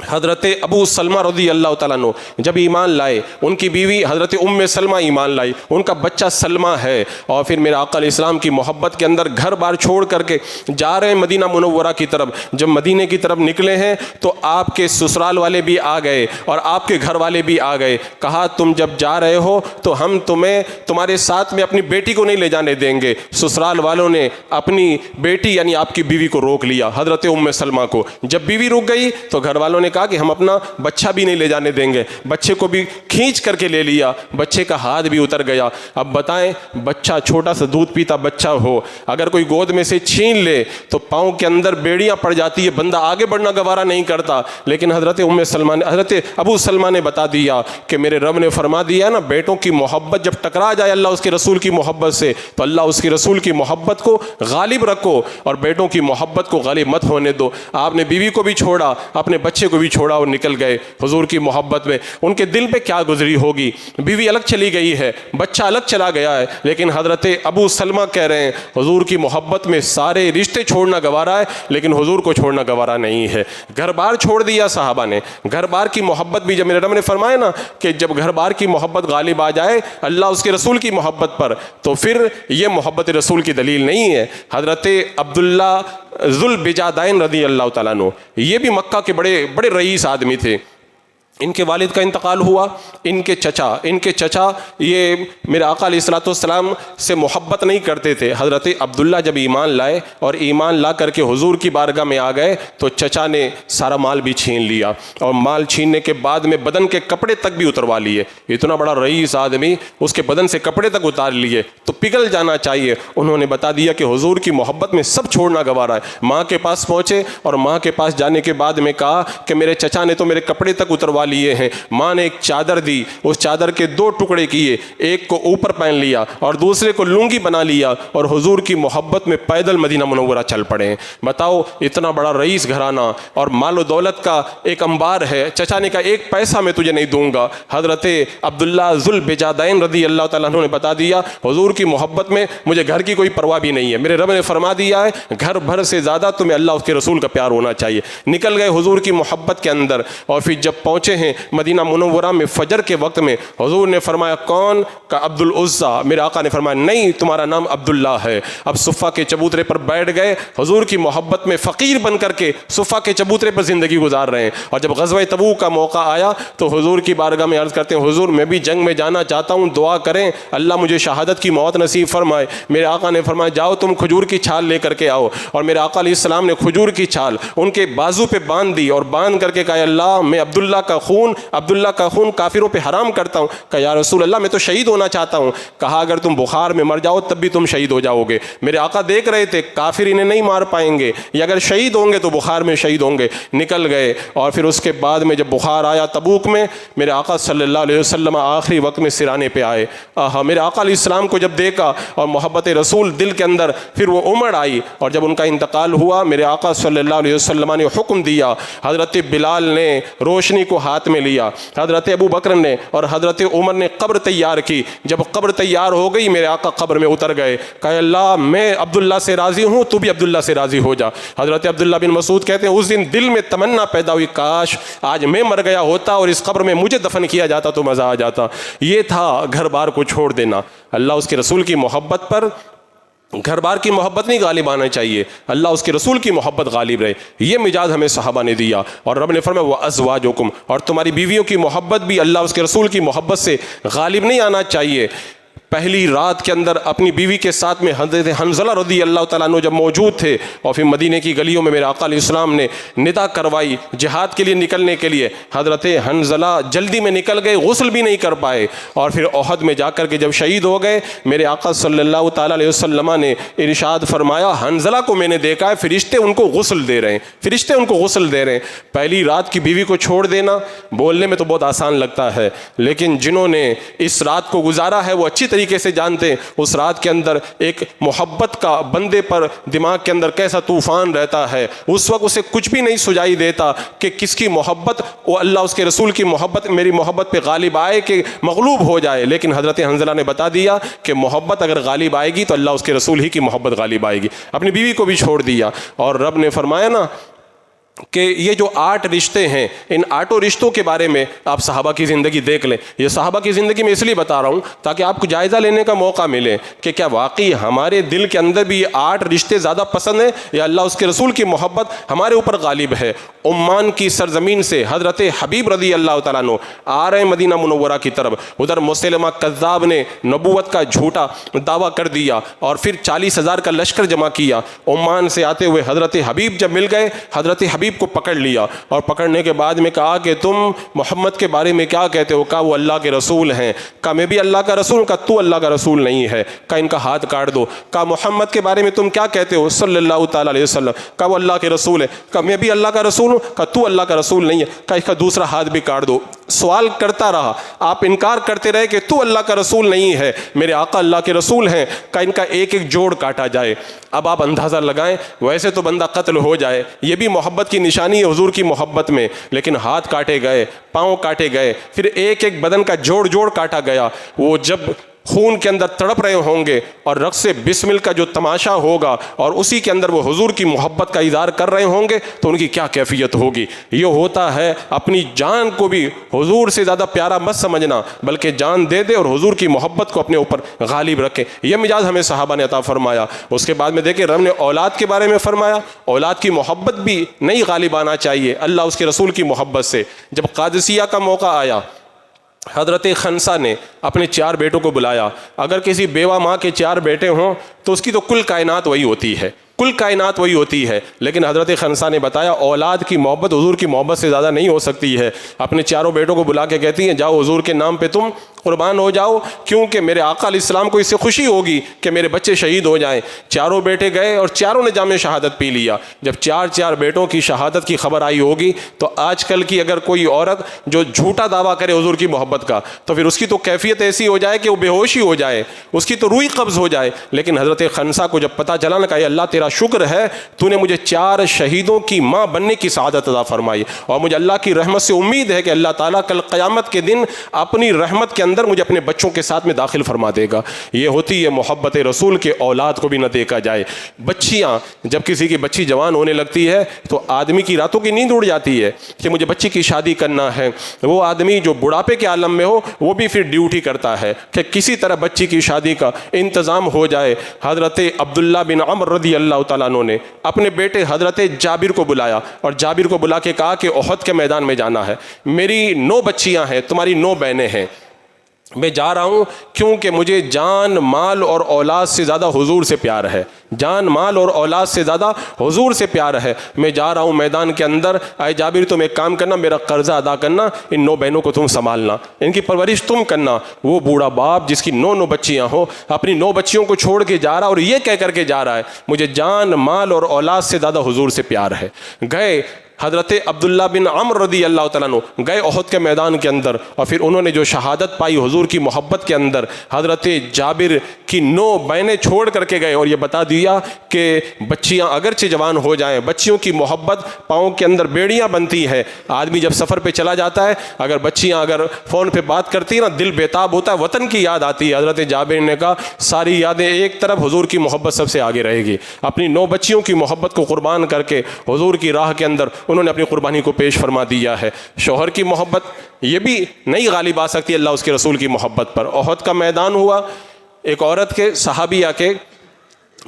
حضرت ابو سلمہ رضی اللہ تعالیٰ عنہ جب ایمان لائے، ان کی بیوی حضرت ام سلمہ ایمان لائی، ان کا بچہ سلمہ ہے، اور پھر میرے آقا علیہ السلام کی محبت کے اندر گھر بار چھوڑ کر کے جا رہے ہیں مدینہ منورہ کی طرف۔ جب مدینہ کی طرف نکلے ہیں تو آپ کے سسرال والے بھی آ گئے اور آپ کے گھر والے بھی آ گئے۔ کہا تم جب جا رہے ہو تو ہم تمہارے ساتھ میں اپنی بیٹی کو نہیں لے جانے دیں گے۔ سسرال والوں نے اپنی بیٹی یعنی آپ کی بیوی کو روک لیا، حضرت ام سلمہ کو۔ جب بیوی رک گئی تو گھر والوں نے کہا کہ ہم اپنا بچہ بھی نہیں لے جانے دیں گے، بچے کو بھی کھینچ کر کے لے لیا، بچے کا ہاتھ بھی اتر گیا۔ اب بتائیں، بچہ چھوٹا سا دودھ پیتا بچہ ہو، اگر کوئی گود میں سے چھین لے تو پاؤں کے اندر بیڑیاں پڑ جاتی ہے، بندہ آگے بڑھنا گوارا نہیں کرتا۔ لیکن حضرت ابو سلمہ نے بتا دیا کہ میرے رب نے فرما دیا نا، بیٹوں کی محبت جب ٹکرا جائے اللہ اس کے رسول کی محبت سے تو اللہ اس کے رسول کی محبت کو غالب رکھو اور بیٹوں کی محبت کو غالب مت ہونے دو۔ آپ نے بیوی کو بھی چھوڑا، اپنے بچے کو بھی چھوڑا اور نکل گئے حضور کی محبت میں۔ ان کے دل پہ کیا گزری ہوگی، بیوی الگ چلی گئی ہے، بچہ الگ چلا گیا ہے، لیکن حضرت ابو سلمہ کہہ رہے ہیں حضور کی محبت میں سارے رشتے چھوڑنا گوارا ہے لیکن حضور کو چھوڑنا گوارا نہیں ہے۔ گھر بار چھوڑ دیا صحابہ نے، گھر بار کی محبت بھی، جب میرے رب نے فرمایا نا کہ جب گھر بار کی محبت غالب آ جائے اللہ اس کے رسول کی محبت پر تو پھر یہ محبت رسول کی دلیل نہیں ہے۔ حضرت عبداللہ ذوالبجادین رضی اللہ تعالیٰ عنہ، یہ بھی مکہ کے بڑے بڑے رئیس آدمی تھے۔ ان کے والد کا انتقال ہوا، ان کے چچا یہ میرے آقا علیہ الصلوۃ والسلام سے محبت نہیں کرتے تھے۔ حضرت عبداللہ جب ایمان لائے اور ایمان لا کر کے حضور کی بارگاہ میں آ گئے تو چچا نے سارا مال بھی چھین لیا، اور مال چھیننے کے بعد میں بدن کے کپڑے تک بھی اتروا لیے۔ اتنا بڑا رئیس آدمی، اس کے بدن سے کپڑے تک اتار لیے تو پگھل جانا چاہیے۔ انہوں نے بتا دیا کہ حضور کی محبت میں سب چھوڑنا گوارا ہے۔ ماں کے پاس پہنچے اور ماں کے پاس جانے کے بعد میں کہا کہ میرے چچا نے تو میرے کپڑے تک اتروا لیے ہیں۔ ماں نے ایک چادر دی، اس چادر کے دو ٹکڑے کیے، ایک کو اوپر پہن لیا اور دوسرے کو لنگی بنا لیا اور حضور کی محبت میں پیدل مدینہ منورہ چل پڑے ہیں۔ بتاؤ، اتنا بڑا رئیس گھرانہ اور مال و دولت کا ایک انبار ہے، چچا نے کہا ایک پیسہ میں تجھے نہیں دوں گا۔ حضرت عبداللہ ذوالبجادین رضی اللہ تعالیٰ عنہ نے بتا دیا حضور کی محبت میں مجھے گھر کی کوئی پرواہ بھی نہیں ہے، میرے رب نے فرما دیا ہے گھر بھر سے زیادہ تمہیں اللہ اس کے رسول کا پیار ہونا چاہیے۔ نکل گئے حضور کی محبت کے اندر، اور پھر جب پہنچے ہیں مدینہ منورہ میں فجر کے وقت میں حضور نے فرمایا کون؟ کا عبد العزیٰ۔ میرے آقا نے فرمایا نہیں، تمہارا نام عبداللہ ہے۔ اب صفہ کے چبوترے پر بیٹھ گئے، حضور کی محبت میں فقیر بن کر کے صفہ کے چبوترے پر زندگی گزار رہے ہیں۔ اور جب غزوہ تبوک کا موقع آیا تو حضور کی بارگاہ میں عرض کرتے ہیں حضور میں بھی جنگ میں جانا چاہتا ہوں، دعا کریں اللہ مجھے شہادت کی موت نصیب فرمائے۔ میرے آقا نے فرمایا جاؤ تم کھجور کی چھال لے کر کے آؤ، اور میرے آقا علیہ السلام نے کھجور کی چھال ان کے بازو پہ باندھ دی اور باندھ کر کے کہا اللہ میں عبداللہ کا خون کافروں پہ حرام کرتا ہوں۔ کہا یا رسول اللہ میں تو شہید ہونا چاہتا ہوں۔ کہا اگر تم بخار میں مر جاؤ تب بھی تم شہید ہو جاؤ گے۔ میرے آقا دیکھ رہے تھے کافر انہیں نہیں مار پائیں گے، یا اگر شہید ہوں گے تو بخار میں شہید ہوں گے۔ نکل گئے، اور پھر اس کے بعد میں جب بخار آیا تبوک میں، میرے آقا صلی اللہ علیہ وسلم آخری وقت میں سرانے پہ آئے۔ میرے آقا علیہ السلام کو جب دیکھا اور محبت رسول دل کے اندر پھر وہ امڑ آئی، اور جب ان کا انتقال ہوا میرے آقا صلی اللہ علیہ وسلم نے حکم دیا، حضرت بلال نے روشنی کو ہاتھ میں لیا، حضرت ابو بکر نے اور حضرت عمر نے قبر تیار کی۔ جب قبر تیار ہو گئی میرے آقا قبر میں اتر گئے، کہا اللہ میں عبداللہ سے راضی ہوں، تو بھی عبداللہ سے راضی ہو جا۔ حضرت عبداللہ بن مسعود کہتے ہیں اس دن دل میں تمنا پیدا ہوئی کاش آج میں مر گیا ہوتا اور اس قبر میں مجھے دفن کیا جاتا تو مزہ آ جاتا۔ یہ تھا گھر بار کو چھوڑ دینا۔ اللہ اس کے رسول کی محبت پر گھر بار کی محبت نہیں غالب آنا چاہیے، اللہ اس کے رسول کی محبت غالب رہے۔ یہ مزاج ہمیں صحابہ نے دیا، اور رب نے فرمایا وَأَزْوَاجُكُمْ، اور تمہاری بیویوں کی محبت بھی اللہ اس کے رسول کی محبت سے غالب نہیں آنا چاہیے۔ پہلی رات کے اندر اپنی بیوی کے ساتھ میں حضرت حنظلہ رضی اللہ تعالیٰ عنہ جب موجود تھے، اور پھر مدینے کی گلیوں میں میرے آقا علیہ السلام نے ندا کروائی جہاد کے لیے نکلنے کے لیے۔ حضرت حنظلہ جلدی میں نکل گئے، غسل بھی نہیں کر پائے، اور پھر احد میں جا کر کے جب شہید ہو گئے میرے آقا صلی اللہ تعالیٰ علیہ وسلم نے ارشاد فرمایا حنظلہ کو میں نے دیکھا ہے فرشتے ان کو غسل دے رہے ہیں، فرشتے ان کو غسل دے رہے ہیں۔ پہلی رات کی بیوی کو چھوڑ دینا بولنے میں تو بہت آسان لگتا ہے، لیکن جنہوں نے اس رات کو گزارا ہے وہ اچھی طریقے سے جانتے ہیں اس رات کے اندر ایک محبت کا بندے پر دماغ کے اندر کیسا طوفان رہتا ہے۔ اس وقت اسے کچھ بھی نہیں سجائی دیتا کہ کس کی محبت، وہ اللہ اس کے رسول کی محبت میری محبت پہ غالب آئے کہ مغلوب ہو جائے، لیکن حضرت حنظلہ نے بتا دیا کہ محبت اگر غالب آئے گی تو اللہ اس کے رسول ہی کی محبت غالب آئے گی۔ اپنی بیوی کو بھی چھوڑ دیا، اور رب نے فرمایا نا کہ یہ جو 8 رشتے ہیں، ان 8 رشتوں کے بارے میں آپ صحابہ کی زندگی دیکھ لیں۔ یہ صحابہ کی زندگی میں اس لیے بتا رہا ہوں تاکہ آپ کو جائزہ لینے کا موقع ملے کہ کیا واقعی ہمارے دل کے اندر بھی یہ 8 رشتے زیادہ پسند ہیں یا اللہ اس کے رسول کی محبت ہمارے اوپر غالب ہے۔ عمان کی سرزمین سے حضرت حبیب رضی اللہ تعالیٰ عنہ آ رہے ہیں مدینہ منورہ کی طرف، ادھر مسلمہ کذاب نے نبوت کا جھوٹا دعویٰ کر دیا اور پھر 40,000 کا لشکر جمع کیا۔ عمان سے آتے ہوئے حضرت حبیب جب مل گئے، حضرت حبیب کو پکڑ لیا اور پکڑنے کے بعد میں کہا کہ تم محمد کے بارے میں کیا کہتے ہو؟ کہا وہ اللہ کے رسول ہیں۔ کہا میں بھی اللہ کا رسول ہوں۔ کہا تو اللہ کا رسول نہیں ہے۔ کہا ان کا ہاتھ کاٹ دو۔ کہا محمد کے بارے میں تم کیا کہتے ہو؟ صلی اللہ تعالیٰ علیہ وسلم۔ کہا وہ اللہ کے رسول ہے۔ کہا میں بھی اللہ کا رسول ہوں۔ کہا تو اللہ کا رسول نہیں ہے۔ کہا اس کا دوسرا ہاتھ بھی کاٹ دو۔ سوال کرتا رہا، آپ انکار کرتے رہے کہ تو اللہ کا رسول نہیں ہے، میرے آقا اللہ کے رسول ہیں۔ کہا ان کا ایک ایک جوڑ کاٹا جائے۔ اب آپ اندازہ لگائیں، ویسے تو بندہ قتل ہو جائے، یہ بھی محبت کی نشانی ہے حضور کی محبت میں، لیکن ہاتھ کاٹے گئے، پاؤں کاٹے گئے، پھر ایک ایک بدن کا جوڑ جوڑ کاٹا گیا۔ وہ جب خون کے اندر تڑپ رہے ہوں گے اور رقص بسمل کا جو تماشا ہوگا اور اسی کے اندر وہ حضور کی محبت کا اظہار کر رہے ہوں گے تو ان کی کیا کیفیت ہوگی۔ یہ ہوتا ہے اپنی جان کو بھی حضور سے زیادہ پیارا مت سمجھنا، بلکہ جان دے دے اور حضور کی محبت کو اپنے اوپر غالب رکھے۔ یہ مزاج ہمیں صحابہ نے عطا فرمایا۔ اس کے بعد میں دیکھیں رب نے اولاد کے بارے میں فرمایا، اولاد کی محبت بھی نہیں غالب آنا چاہیے اللہ اس کے رسول کی محبت سے۔ جب قادسیہ کا موقع آیا، حضرت خنسا نے اپنے 4 بیٹوں کو بلایا۔ اگر کسی بیوہ ماں کے 4 بیٹے ہوں تو اس کی تو کل کائنات وہی ہوتی ہے، کل کائنات وہی ہوتی ہے، لیکن حضرت خنسا نے بتایا اولاد کی محبت حضور کی محبت سے زیادہ نہیں ہو سکتی ہے۔ اپنے 4 بیٹوں کو بلا کے کہتی ہیں جاؤ حضور کے نام پہ تم قربان ہو جاؤ، کیونکہ میرے آقا علیہ السلام کو اس سے خوشی ہوگی کہ میرے بچے شہید ہو جائیں۔ 4 بیٹے گئے اور 4 نے جام شہادت پی لیا۔ جب 4 بیٹوں کی شہادت کی خبر آئی ہوگی تو آج کل کی اگر کوئی عورت جو جھوٹا دعویٰ کرے حضور کی محبت کا تو پھر اس کی تو کیفیت ایسی ہو جائے کہ وہ بے ہوشی ہو جائے، اس کی تو روح قبض ہو جائے۔ لیکن حضرت خنسا کو جب پتہ چلا نا کہ اللہ تیرا شکر ہے تو نے مجھے 4 شہیدوں کی ماں بننے کی سعادت عطا فرمائی، اور مجھے اللہ کی رحمت سے امید ہے کہ اللہ تعالیٰ کل قیامت کے دن اپنی رحمت کے اندر مجھے اپنے بچوں کے ساتھ میں داخل فرما دے گا۔ یہ ہوتی ہے محبت رسول کے اولاد کو بھی نہ دیکھا جائے۔ بچیاں، جب کسی کی بچی جوان ہونے لگتی ہے تو آدمی کی راتوں کی نیند اڑ جاتی ہے کہ مجھے بچی کی شادی کرنا ہے۔ وہ آدمی جو بڑھاپے کے عالم میں ہو وہ بھی پھر ڈیوٹی کرتا ہے کہ کسی طرح بچی کی شادی کا انتظام ہو جائے۔ حضرت عبداللہ بن عمر رضی اللہ تعالیٰ عنہ نے اپنے بیٹے حضرت جابر کو بلایا اور جابر کو بلا کے کہا کہ احد کے میدان میں جانا ہے، میری 9 بچیاں ہیں، تمہاری 9 بہنیں ہیں، میں جا رہا ہوں کیونکہ مجھے جان مال اور اولاد سے زیادہ حضور سے پیار ہے، جان مال اور اولاد سے زیادہ حضور سے پیار ہے، میں جا رہا ہوں میدان کے اندر۔ اے جابر تم ایک کام کرنا، میرا قرضہ ادا کرنا، ان 9 بہنوں کو تم سنبھالنا، ان کی پرورش تم کرنا۔ وہ بوڑھا باپ جس کی 9 بچیاں ہوں اپنی 9 بچیوں کو چھوڑ کے جا رہا اور یہ کہہ کر کے جا رہا ہے مجھے جان مال اور اولاد سے زیادہ حضور سے پیار ہے۔ گئے حضرت عبداللہ بن عمر رضی اللہ تعالیٰ عنہ گئے احد کے میدان کے اندر اور پھر انہوں نے جو شہادت پائی حضور کی محبت کے اندر، حضرت جابر کی 9 بہنیں چھوڑ کر کے گئے اور یہ بتا دیا کہ بچیاں اگرچہ جوان ہو جائیں، بچیوں کی محبت پاؤں کے اندر بیڑیاں بنتی ہے۔ آدمی جب سفر پہ چلا جاتا ہے اگر بچیاں اگر فون پہ بات کرتی ہیں نا دل بےتاب ہوتا ہے، وطن کی یاد آتی ہے۔ حضرت جابر نے کہا ساری یادیں ایک طرف، حضور کی محبت سب سے آگے رہے گی۔ اپنی 9 بچیوں کی محبت کو قربان کر کے حضور کی راہ کے اندر انہوں نے اپنی قربانی کو پیش فرما دیا ہے۔ شوہر کی محبت یہ بھی نہیں غالب آ سکتی اللہ اس کے رسول کی محبت پر۔ احد کا میدان ہوا، ایک عورت کے صحابیہ کے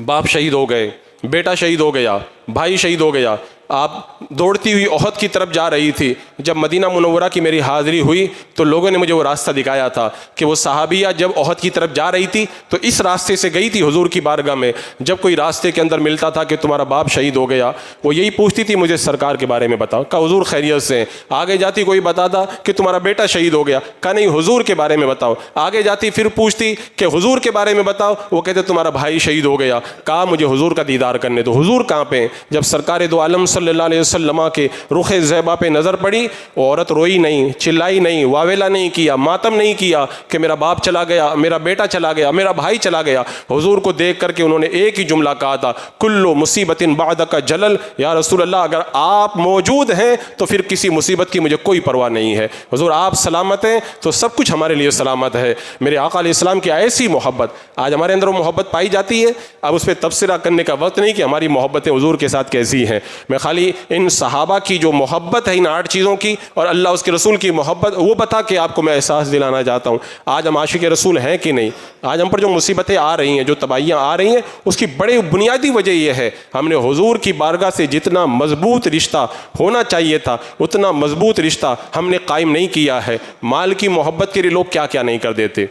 باپ شہید ہو گئے، بیٹا شہید ہو گیا، بھائی شہید ہو گیا۔ آپ دوڑتی ہوئی احد کی طرف جا رہی تھی۔ جب مدینہ منورہ کی میری حاضری ہوئی تو لوگوں نے مجھے وہ راستہ دکھایا تھا کہ وہ صحابیہ جب احد کی طرف جا رہی تھی تو اس راستے سے گئی تھی حضور کی بارگاہ میں۔ جب کوئی راستے کے اندر ملتا تھا کہ تمہارا باپ شہید ہو گیا، وہ یہی پوچھتی تھی مجھے سرکار کے بارے میں بتاؤ، کہا حضور خیریت سے۔ آگے جاتی کوئی بتاتا کہ تمہارا بیٹا شہید ہو گیا، کہا نہیں حضور کے بارے میں بتاؤ۔ آگے جاتی پھر پوچھتی کہ حضور کے بارے میں بتاؤ، وہ کہتے تمہارا بھائی شہید ہو گیا، کہا مجھے حضور کا دیدار کرنے دو۔ حضور کہاں پہ؟ جب سرکار دو عالم صلی اللہ علیہ وسلم کے رخ زیبا پہ نظر پڑی، وہ عورت روئی نہیں، چلائی نہیں، واویلا نہیں کیا، ماتم نہیں کیا کہ میرا باپ چلا گیا، میرا بیٹا چلا گیا، میرا بھائی چلا گیا۔ حضور کو دیکھ کر کے انہوں نے ایک ہی جملہ کہا تھا، کلو مصیبت بعدک جلل، یا رسول اللہ اگر آپ موجود ہیں تو پھر کسی مصیبت کی مجھے کوئی پرواہ نہیں ہے۔ حضور آپ سلامت ہیں تو سب کچھ ہمارے لیے سلامت ہے۔ میرے آقا علیہ السلام کی ایسی محبت آج ہمارے اندر وہ محبت پائی جاتی ہے۔ اب اس پہ تبصرہ کرنے کا وقت نہیں کہ ہماری محبتیں حضور کے ساتھ کیسی ہیں۔ میں خالی ان صحابہ کی جو محبت ہے ان 8 چیزوں کی اور اللہ اس کے رسول کی محبت وہ بتا کے آپ کو میں احساس دلانا چاہتا ہوں۔ آج ہم عاشق رسول ہیں کہ نہیں؟ آج ہم پر جو مصیبتیں آ رہی ہیں، جو تباہیاں آ رہی ہیں، اس کی بڑی بنیادی وجہ یہ ہے ہم نے حضور کی بارگاہ سے جتنا مضبوط رشتہ ہونا چاہیے تھا اتنا مضبوط رشتہ ہم نے قائم نہیں کیا ہے۔ مال کی محبت کے لیے لوگ کیا کیا نہیں کر دیتے،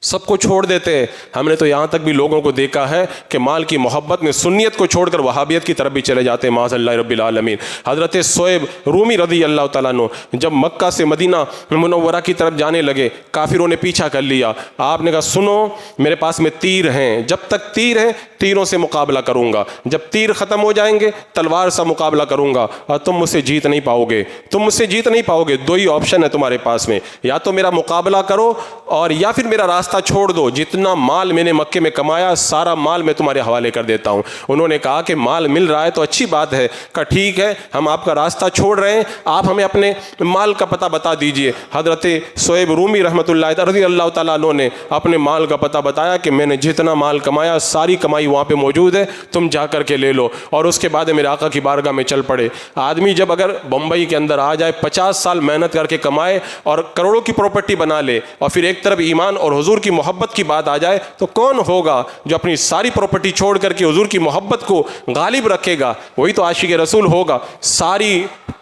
سب کو چھوڑ دیتے ہیں۔ ہم نے تو یہاں تک بھی لوگوں کو دیکھا ہے کہ مال کی محبت میں سنیت کو چھوڑ کر وہابیت کی طرف بھی چلے جاتے ہیں، معاذ اللہ رب العالمین۔ حضرت صہیب رومی رضی اللہ تعالیٰ عنہ جب مکہ سے مدینہ منورہ کی طرف جانے لگے، کافروں نے پیچھا کر لیا۔ آپ نے کہا سنو، میرے پاس میں تیر ہیں، جب تک تیر ہیں تیروں سے مقابلہ کروں گا، جب تیر ختم ہو جائیں گے تلوار سے مقابلہ کروں گا، اور تم مجھ سے جیت نہیں پاؤ گے، تم مجھ سے جیت نہیں پاؤ گے۔ 2 ہی آپشن ہے تمہارے پاس میں، یا تو میرا مقابلہ کرو اور یا پھر میرا راستہ چھوڑ دو۔ جتنا مال میں نے مکے میں کمایا سارا مال میں تمہارے حوالے کر دیتا ہوں۔ انہوں نے کہا کہ مال مل رہا ہے تو اچھی بات ہے، کہا ٹھیک ہے ہم آپ کا راستہ چھوڑ رہے ہیں، آپ ہمیں اپنے مال کا پتہ بتا دیجئے۔ حضرت صہیب رومی رحمۃ اللہ رضی اللہ تعالیٰ عنہ نے اپنے مال کا پتہ بتایا کہ میں نے جتنا مال کمایا ساری کمائی وہاں پہ موجود ہے، تم جا کر کے لے لو، اور اس کے بعد میرے آقا کی بارگاہ میں چل پڑے۔ آدمی جب اگر بمبئی کے اندر آ جائے، 50 سال محنت کر کے کمائے اور کروڑوں کی پراپرٹی بنا لے، اور پھر ایک طرف ایمان اور حضور کی محبت کی بات آ جائے، تو کون ہوگا جو اپنی ساری پراپرٹی چھوڑ کر کے حضور کی محبت کو غالب رکھے گا؟ وہی تو عاشق رسول ہوگا۔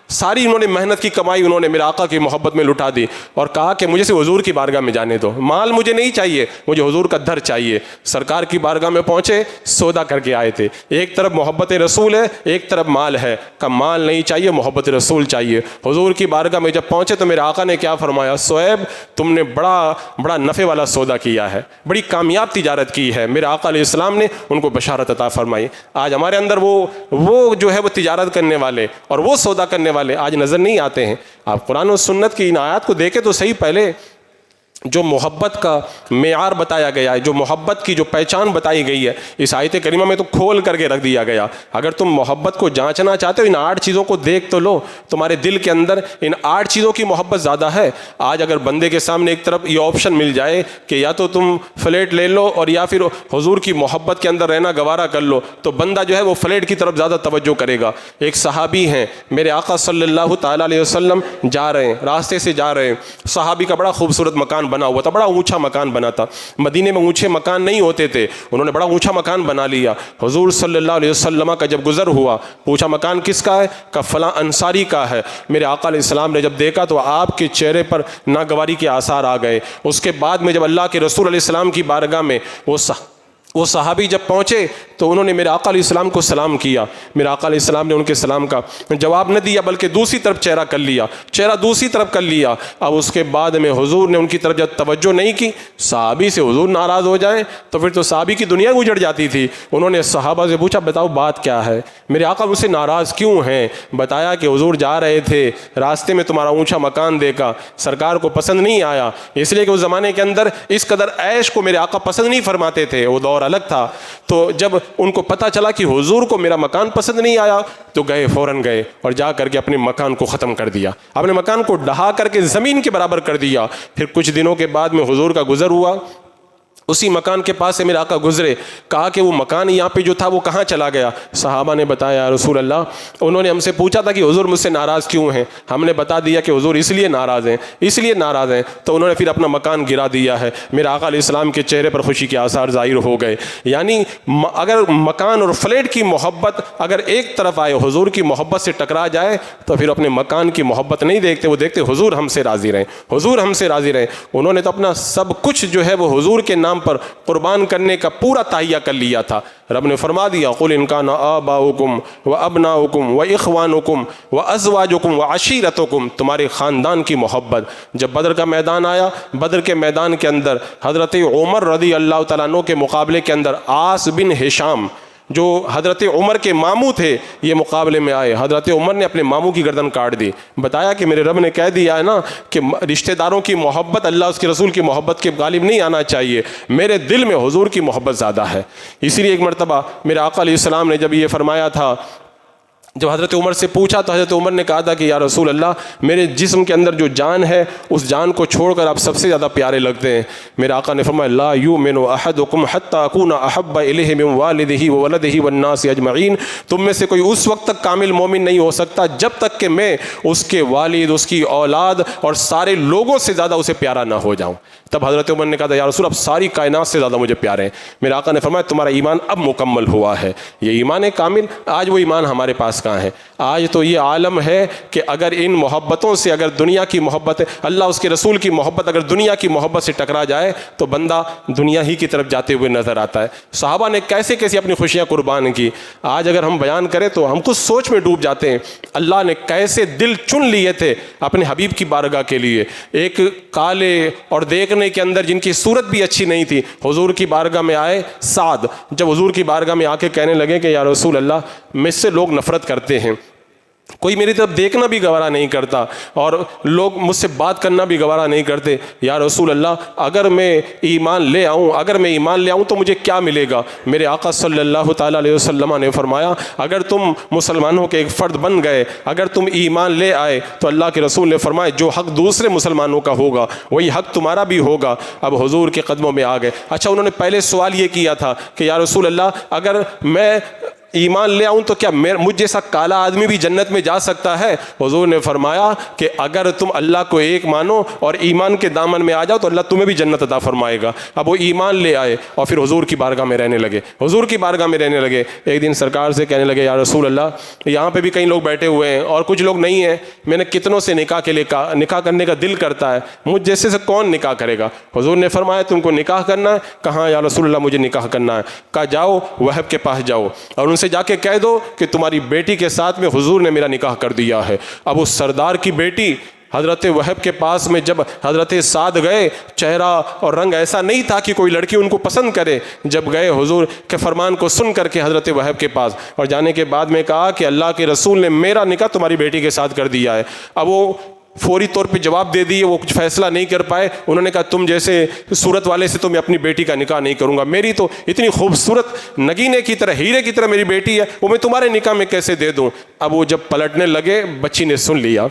ساری انہوں نے محنت کی کمائی انہوں نے میرے آقا کی محبت میں لٹا دی، اور کہا کہ مجھے سے حضور کی بارگاہ میں جانے دو، مال مجھے نہیں چاہیے، مجھے حضور کا در چاہیے۔ سرکار کی بارگاہ میں پہنچے، سودا کر کے آئے تھے، ایک طرف محبت رسول ہے ایک طرف مال ہے، کہ مال نہیں چاہیے محبت رسول چاہیے۔ حضور کی بارگاہ میں جب پہنچے تو میرے آقا نے کیا فرمایا؟ صہیب تم نے بڑا نفع والا سودا کیا ہے، بڑی کامیاب تجارت کی ہے۔ میرے آقا علیہ السلام نے ان کو بشارت عطا فرمائی۔ آج ہمارے اندر وہ جو ہے وہ تجارت کرنے والے اور وہ سودا کرنے والے آج نظر نہیں آتے ہیں۔ آپ قرآن و سنت کی ان آیات کو دیکھیں تو صحیح، پہلے جو محبت کا معیار بتایا گیا ہے، جو محبت کی جو پہچان بتائی گئی ہے، اس آیت کریمہ میں تو کھول کر کے رکھ دیا گیا۔ اگر تم محبت کو جانچنا چاہتے ہو ان 8 چیزوں کو دیکھ تو لو، تمہارے دل کے اندر ان 8 چیزوں کی محبت زیادہ ہے۔ آج اگر بندے کے سامنے ایک طرف یہ آپشن مل جائے کہ یا تو تم فلیٹ لے لو اور یا پھر حضور کی محبت کے اندر رہنا گوارا کر لو، تو بندہ جو ہے وہ فلیٹ کی طرف زیادہ توجہ کرے گا۔ ایک صحابی ہیں، میرے آقا صلی اللہ تعالیٰ علیہ وسلم جا رہے ہیں، راستے سے جا رہے ہیں، صحابی کا بڑا خوبصورت مکان بنا ہوا تھا، بڑا اونچا مکان بنا تھا۔ مدینے میں اونچے مکان نہیں ہوتے تھے، انہوں نے بڑا اونچا مکان بنا لیا۔ حضور صلی اللہ علیہ وسلم کا جب گزر ہوا، پوچھا مکان کس کا ہے؟ کہ فلاں انصاری کا ہے۔ میرے آقا علیہ السلام نے جب دیکھا تو آپ کے چہرے پر ناگواری کے آثار آ گئے۔ اس کے بعد میں جب اللہ کے رسول علیہ السلام کی بارگاہ میں وہ صحابی جب پہنچے تو انہوں نے میرے آقا علیہ السلام کو سلام کیا۔ میرے آقا علیہ السلام نے ان کے سلام کا جواب نہ دیا بلکہ دوسری طرف چہرہ دوسری طرف کر لیا۔ اب اس کے بعد میں حضور نے ان کی طرف جب توجہ نہیں کی، صحابی سے حضور ناراض ہو جائیں تو پھر تو صحابی کی دنیا اجڑ جاتی تھی۔ انہوں نے صحابہ سے پوچھا بتاؤ بات کیا ہے، میرے آقا مجھ سے ناراض کیوں ہیں؟ بتایا کہ حضور جا رہے تھے، راستے میں تمہارا اونچا مکان دیکھا، سرکار کو پسند نہیں آیا، اس لیے کہ اس زمانے کے اندر اس قدر عیش کو میرے آقا پسند نہیں فرماتے تھے، وہ دور الگ تھا۔ تو جب ان کو پتہ چلا کہ حضور کو میرا مکان پسند نہیں آیا تو فوراً گئے اور جا کر کے اپنے مکان کو ختم کر دیا، اپنے مکان کو ڈھا کر کے زمین کے برابر کر دیا۔ پھر کچھ دنوں کے بعد میں حضور کا گزر ہوا، اسی مکان کے پاس سے میرے آقا گزرے، کہا کہ وہ مکان یہاں پہ جو تھا وہ کہاں چلا گیا؟ صحابہ نے بتایا رسول اللہ، انہوں نے ہم سے پوچھا تھا کہ حضور مجھ سے ناراض کیوں ہیں، ہم نے بتا دیا کہ حضور اس لیے ناراض ہیں، تو انہوں نے پھر اپنا مکان گرا دیا ہے۔ میرے آقا علیہ السلام کے چہرے پر خوشی کے آثار ظاہر ہو گئے۔ یعنی اگر مکان اور فلیٹ کی محبت اگر ایک طرف آئے، حضور کی محبت سے ٹکرا جائے تو پھر اپنے مکان کی محبت نہیں دیکھتے، وہ دیکھتے حضور ہم سے راضی رہیں، حضور ہم سے راضی رہیں۔ انہوں نے تو اپنا سب کچھ جو ہے وہ حضور کے نام پر قربان کرنے کا پورا تہیہ کر لیا تھا۔ رب نے فرما دیا قل ان کان آباؤکم وابناؤکم واخوانکم وازواجکم وعشیرتکم، تمہارے خاندان کی محبت۔ جب بدر کا میدان آیا، بدر کے میدان کے اندر حضرت عمر رضی اللہ تعالیٰ عنہ کے مقابلے کے اندر عاص بن ہشام جو حضرت عمر کے ماموں تھے یہ مقابلے میں آئے۔ حضرت عمر نے اپنے ماموں کی گردن کاٹ دی، بتایا کہ میرے رب نے کہہ دیا ہے نا کہ رشتہ داروں کی محبت اللہ اس کے رسول کی محبت کے غالب نہیں آنا چاہیے، میرے دل میں حضور کی محبت زیادہ ہے۔ اسی لیے ایک مرتبہ میرے آقا علیہ السلام نے جب یہ فرمایا تھا جب حضرت عمر سے پوچھا تو حضرت عمر نے کہا تھا کہ یا رسول اللہ میرے جسم کے اندر جو جان ہے اس جان کو چھوڑ کر آپ سب سے زیادہ پیارے لگتے ہیں۔ میرے آقا نے فرمایا لا یؤمن احدکم حتی اکون احب الیہ من والدہ وولدہ والناس اجمعین، تم میں سے کوئی اس وقت تک کامل مومن نہیں ہو سکتا جب تک کہ میں اس کے والد، اس کی اولاد اور سارے لوگوں سے زیادہ اسے پیارا نہ ہو جاؤں۔ تب حضرت عمر نے کہا تھا یا رسول اب ساری کائنات سے زیادہ مجھے پیارے ہیں۔ میرے آقا نے فرمایا تمہارا ایمان اب مکمل ہوا ہے، یہ ایمان کامل۔ آج وہ ایمان ہمارے پاس کہاں ہے؟ آج تو یہ عالم ہے کہ اگر ان محبتوں سے، اگر دنیا کی محبت، اللہ اس کے رسول کی محبت اگر دنیا کی محبت سے ٹکرا جائے تو بندہ دنیا ہی کی طرف جاتے ہوئے نظر آتا ہے۔ صحابہ نے کیسے کیسے اپنی خوشیاں قربان کی، آج اگر ہم بیان کریں تو ہم کچھ سوچ میں ڈوب جاتے ہیں۔ اللہ نے کیسے دل چن لیے تھے اپنے حبیب کی بارگاہ کے لیے، ایک کالے اور دیکھنے کے اندر جن کی صورت بھی اچھی نہیں تھی، حضور کی بارگاہ میں آئے سعد، جب حضور کی بارگاہ میں آ کے کہنے لگے کہ یا رسول اللہ مجھ سے لوگ نفرت کرتے ہیں، کوئی میری طرف دیکھنا بھی گوارا نہیں کرتا اور لوگ مجھ سے بات کرنا بھی گوارا نہیں کرتے، یا رسول اللہ اگر میں ایمان لے آؤں تو مجھے کیا ملے گا؟ میرے آقا صلی اللہ تعالیٰ علیہ وسلم نے فرمایا اگر تم مسلمانوں کے ایک فرد بن گئے، اگر تم ایمان لے آئے تو اللہ کے رسول نے فرمایا جو حق دوسرے مسلمانوں کا ہوگا وہی حق تمہارا بھی ہوگا۔ اب حضور کے قدموں میں آ گئے۔ اچھا انہوں نے پہلے سوال یہ کیا تھا کہ یا رسول اللہ اگر میں ایمان لے آؤں تو کیا مجھ جیسا کالا آدمی بھی جنت میں جا سکتا ہے؟ حضور نے فرمایا کہ اگر تم اللہ کو ایک مانو اور ایمان کے دامن میں آ جاؤ تو اللہ تمہیں بھی جنت عطا فرمائے گا۔ اب وہ ایمان لے آئے اور پھر حضور کی بارگاہ میں رہنے لگے۔ ایک دن سرکار سے کہنے لگے یا رسول اللہ یہاں پہ بھی کئی لوگ بیٹھے ہوئے ہیں اور کچھ لوگ نہیں ہیں، میں نے کتنوں سے نکاح کرنے کا دل کرتا ہے، مجھ جیسے سے کون نکاح کرے گا؟ حضور نے فرمایا تم کو نکاح کرنا ہے؟ کہاں یا رسول اللہ مجھے نکاح کرنا ہے۔ کہا جاؤ وہب کے پاس جاؤ اور ان سے جا کے کہہ دو کہ تمہاری بیٹی کے ساتھ میں حضور نے میرا نکاح کر دیا ہے۔ اب اس سردار کی بیٹی حضرت وہب کے پاس میں جب حضرت سعد گئے، چہرہ اور رنگ ایسا نہیں تھا کہ کوئی لڑکی ان کو پسند کرے۔ جب گئے حضور کے فرمان کو سن کر کے حضرت وہب کے پاس، اور جانے کے بعد میں کہا کہ اللہ کے رسول نے میرا نکاح تمہاری بیٹی کے ساتھ کر دیا ہے۔ اب وہ فوری طور پہ جواب دے دیے، وہ کچھ فیصلہ نہیں کر پائے۔ انہوں نے کہا تم جیسے صورت والے سے تو میں اپنی بیٹی کا نکاح نہیں کروں گا، میری تو اتنی خوبصورت نگینے کی طرح، ہیرے کی طرح میری بیٹی ہے، وہ میں تمہارے نکاح میں کیسے دے دوں؟ اب وہ جب پلٹنے لگے بچی نے سن لیا۔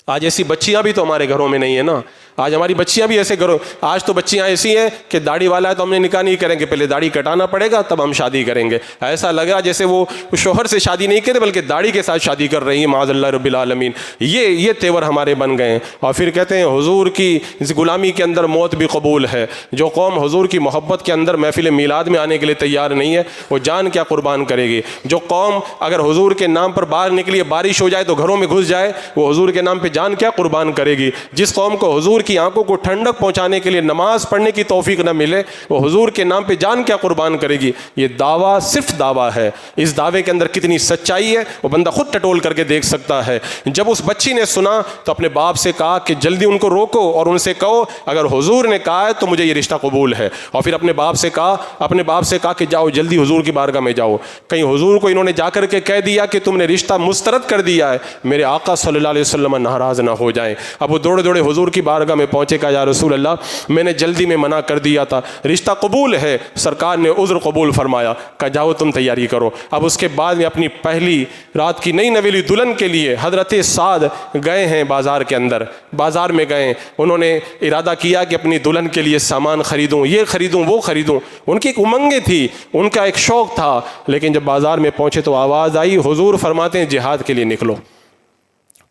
آج ایسی بچیاں بھی تو ہمارے گھروں میں نہیں ہیں نا، آج ہماری بچیاں بھی ایسے گھروں، آج تو بچیاں ایسی ہیں کہ داڑھی والا ہے تو ہم نے نکاح نہیں کریں گے، پہلے داڑھی کٹانا پڑے گا تب ہم شادی کریں گے۔ ایسا لگا جیسے وہ شوہر سے شادی نہیں کرے بلکہ داڑھی کے ساتھ شادی کر رہی ہیں، معاذ اللہ رب العالمین۔ یہ تیور ہمارے بن گئے ہیں۔ اور پھر کہتے ہیں حضور کی غلامی کے اندر موت بھی قبول ہے۔ جو قوم حضور کی محبت کے اندر محفل میلاد میں آنے کے لیے تیار نہیں ہے وہ جان کیا قربان کرے گی؟ جو قوم اگر حضور کے نام پر باہر نکلی، بارش ہو جائے تو گھروں میں گھس جائے، وہ حضور کے نام پہ جان کیا قربان کرے گی؟ جس قوم کو حضور کی آنکھوں کو ٹھنڈک پہنچانے کے لیے نماز پڑھنے کی توفیق نہ ملے وہ حضور کے نام پہ جان کیا قربان کرے گی؟ یہ دعویٰ صرف دعویٰ ہے، اس دعوے کے اندر کتنی سچائی ہے وہ بندہ خود ٹٹول کر کے دیکھ سکتا ہے۔ جب اس بچی نے سنا تو اپنے باپ سے کہا کہ جلدی ان کو روکو اور ان سے کہو اگر حضور نے کہا ہے تو مجھے یہ رشتہ قبول ہے۔ اور پھر اپنے باپ سے کہا کہ جاؤ جلدی حضور کی بارگاہ میں جاؤ۔ کہیں حضور کو انہوں نے جا کر کے کہہ دیا کہ تم نے رشتہ مسترد کر دیا ہے، میرے آقا صلی اللہ علیہ وسلم ناراض نہ ہو جائیں۔ اب وہ دوڑے دوڑے حضور کی بارگاہ میں پہنچے، کہا یا رسول اللہ میں نے جلدی میں منع کر دیا تھا، رشتہ قبول ہے۔ سرکار نے عذر قبول فرمایا، کہا جاؤ تم تیاری کرو۔ اب اس کے بعد میں اپنی پہلی رات کی نئی نویلی دلہن کے لیے حضرت سعد گئے ہیں بازار کے اندر، بازار میں گئے، انہوں نے ارادہ کیا کہ اپنی دلہن کے لیے سامان خریدوں، یہ خریدوں وہ خریدوں۔ ان کی ایک امنگیں تھی، ان کا ایک شوق تھا، لیکن جب بازار میں پہنچے تو آواز آئی حضور فرماتے ہیں جہاد کے لیے نکلو۔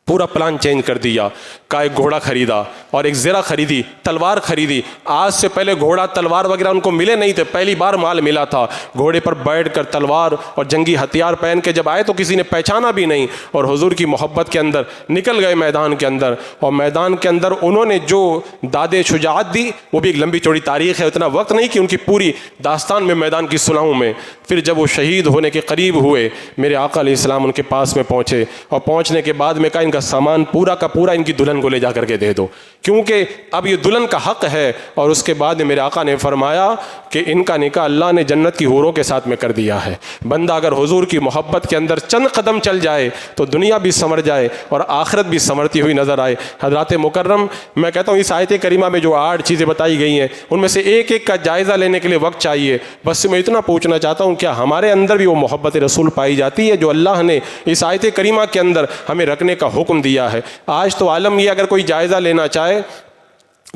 پورا پلان چینج کر دیا، کا ایک گھوڑا خریدا اور ایک زرہ خریدی، تلوار خریدی۔ آج سے پہلے گھوڑا تلوار وغیرہ ان کو ملے نہیں تھے، پہلی بار مال ملا تھا۔ گھوڑے پر بیٹھ کر تلوار اور جنگی ہتھیار پہن کے جب آئے تو کسی نے پہچانا بھی نہیں، اور حضور کی محبت کے اندر نکل گئے میدان کے اندر۔ اور میدان کے اندر انہوں نے جو داد شجاعت دی وہ بھی ایک لمبی چوڑی تاریخ ہے، اتنا وقت نہیں کہ ان کی پوری داستان میں میدان کی سناؤں میں۔ پھر جب وہ شہید ہونے کے قریب ہوئے، میرے آقا علیہ السلام ان کے پاس میں پہنچے، اور پہنچنے کے بعد میں کہا ان کا سامان پورا کا پورا ان کی دلہن کو لے جا کر کے دے دو، کیونکہ اب یہ دلہن کا حق ہے۔ اور اس کے بعد میرے آقا نے فرمایا کہ ان کا نکاح اللہ نے جنت کی حوروں کے ساتھ میں کر دیا ہے۔ بندہ اگر حضور کی محبت کے اندر چند قدم چل جائے تو دنیا بھی سنور جائے اور آخرت بھی سنورتی ہوئی نظر آئے۔ حضرات مکرم، میں کہتا ہوں اس آیت کریمہ میں جو 8 چیزیں بتائی گئی ہیں ان میں سے ایک ایک کا جائزہ لینے کے لیے وقت چاہیے۔ بس میں اتنا پوچھنا چاہتا ہوں، کیا ہمارے اندر بھی وہ محبت رسول پائی جاتی ہے جو اللہ نے اس آیت کریمہ کے اندر ہمیں رکھنے کا حکم دیا ہے؟ آج تو عالم یہ اگر کوئی جائزہ لینا چاہے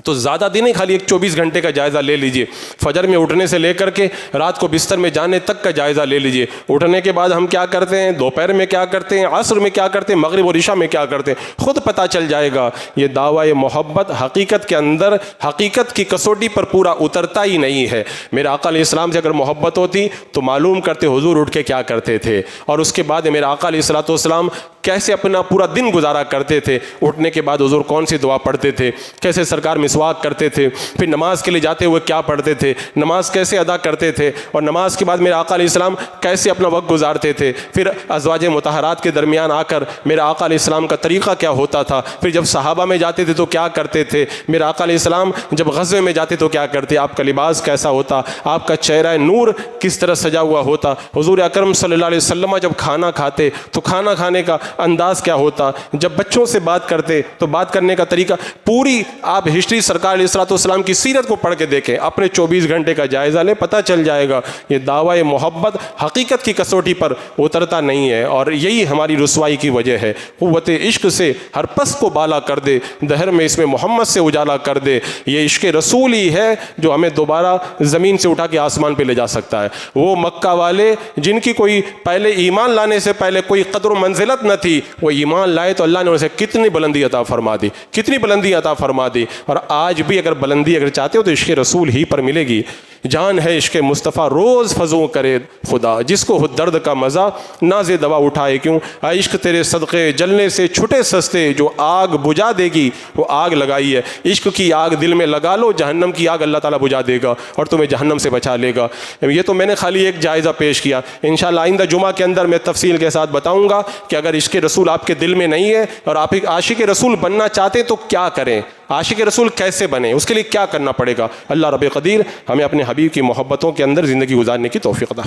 تو زیادہ دن نہیں، خالی ایک 24 گھنٹے کا جائزہ لے لیجئے۔ فجر میں اٹھنے سے لے کر کے رات کو بستر میں جانے تک کا جائزہ لے لیجئے۔ اٹھنے کے بعد ہم کیا کرتے ہیں، دوپہر میں کیا کرتے ہیں، عصر میں کیا کرتے ہیں، مغرب اور عشاء میں کیا کرتے ہیں، خود پتہ چل جائے گا۔ یہ دعویٰ محبت حقیقت کے اندر حقیقت کی کسوٹی پر پورا اترتا ہی نہیں ہے۔ میرے آقا علیہ السلام سے اگر محبت ہوتی تو معلوم کرتے حضور اٹھ کے کیا کرتے تھے، اور اس کے بعد میرے آقا علیہ السلام کیسے اپنا پورا دن گزارا کرتے تھے۔ اٹھنے کے بعد حضور کون سی دعا پڑھتے تھے، کیسے سرکار مسواک کرتے تھے، پھر نماز کے لیے جاتے ہوئے کیا پڑھتے تھے، نماز کیسے ادا کرتے تھے، اور نماز کے بعد میرے آقا علیہ السلام کیسے اپنا وقت گزارتے تھے، پھر ازواج مطہرات کے درمیان آ کر میرے آقا علیہ السلام کا طریقہ کیا ہوتا تھا، پھر جب صحابہ میں جاتے تھے تو کیا کرتے تھے، میرے آقا علیہ السلام جب غزوے میں جاتے تو کیا کرتے، آپ کا لباس کیسا ہوتا، آپ کا چہرہ نور کس طرح سجا ہوا ہوتا، حضور اکرم صلی اللہ علیہ وسلم جب کھانا کھاتے تو کھانا کھانے کا انداز کیا ہوتا، جب بچوں سے بات کرتے تو بات کرنے کا طریقہ، پوری آپ ہسٹری سرکار علیہ السلام کی سیرت کو پڑھ کے دیکھیں، اپنے 24 گھنٹے کا جائزہ لیں، پتہ چل جائے گا یہ دعویٰ محبت حقیقت کی کسوٹی پر اترتا نہیں ہے، اور یہی ہماری رسوائی کی وجہ ہے۔ قوت عشق سے ہر پس کو بالا کر دے، دہر میں اس میں محمد سے اجالا کر دے۔ یہ عشق رسول ہی ہے جو ہمیں دوبارہ زمین سے اٹھا کے آسمان پہ لے جا سکتا ہے۔ وہ مکہ والے جن کی کوئی پہلے ایمان لانے سے پہلے کوئی قدر و منزلت نہ تھی، وہ ایمان لائے تو اللہ نے انہیں کتنی بلندی عطا فرما دی، کتنی بلندی عطا فرما دی۔ اور آج بھی اگر بلندی اگر چاہتے ہو تو عشق رسول ہی پر ملے گی۔ جان ہے عشق مصطفیٰ روز فضوں کرے خدا، جس کو ہو درد کا مزہ ناز دوا اٹھائے کیوں، عشق تیرے صدقے جلنے سے چھٹے سستے، جو آگ بجھا دے گی وہ آگ لگائی ہے۔ عشق کی آگ دل میں لگا لو، جہنم کی آگ اللہ تعالیٰ بجھا دے گا اور تمہیں جہنم سے بچا لے گا۔ یہ تو میں نے خالی ایک جائزہ پیش کیا، انشاءاللہ آئندہ جمعہ کے اندر میں تفصیل کے ساتھ بتاؤں گا کہ اگر عشق رسول آپ کے دل میں نہیں ہے اور آپ ایک عاشق رسول بننا چاہتے تو کیا کریں، عاشق رسول کیسے بنیں، اس کے لیے کیا کرنا پڑے گا۔ اللہ رب قدیر ہمیں اپنے حبیب کی محبتوں کے اندر زندگی گزارنے کی توفیق عطا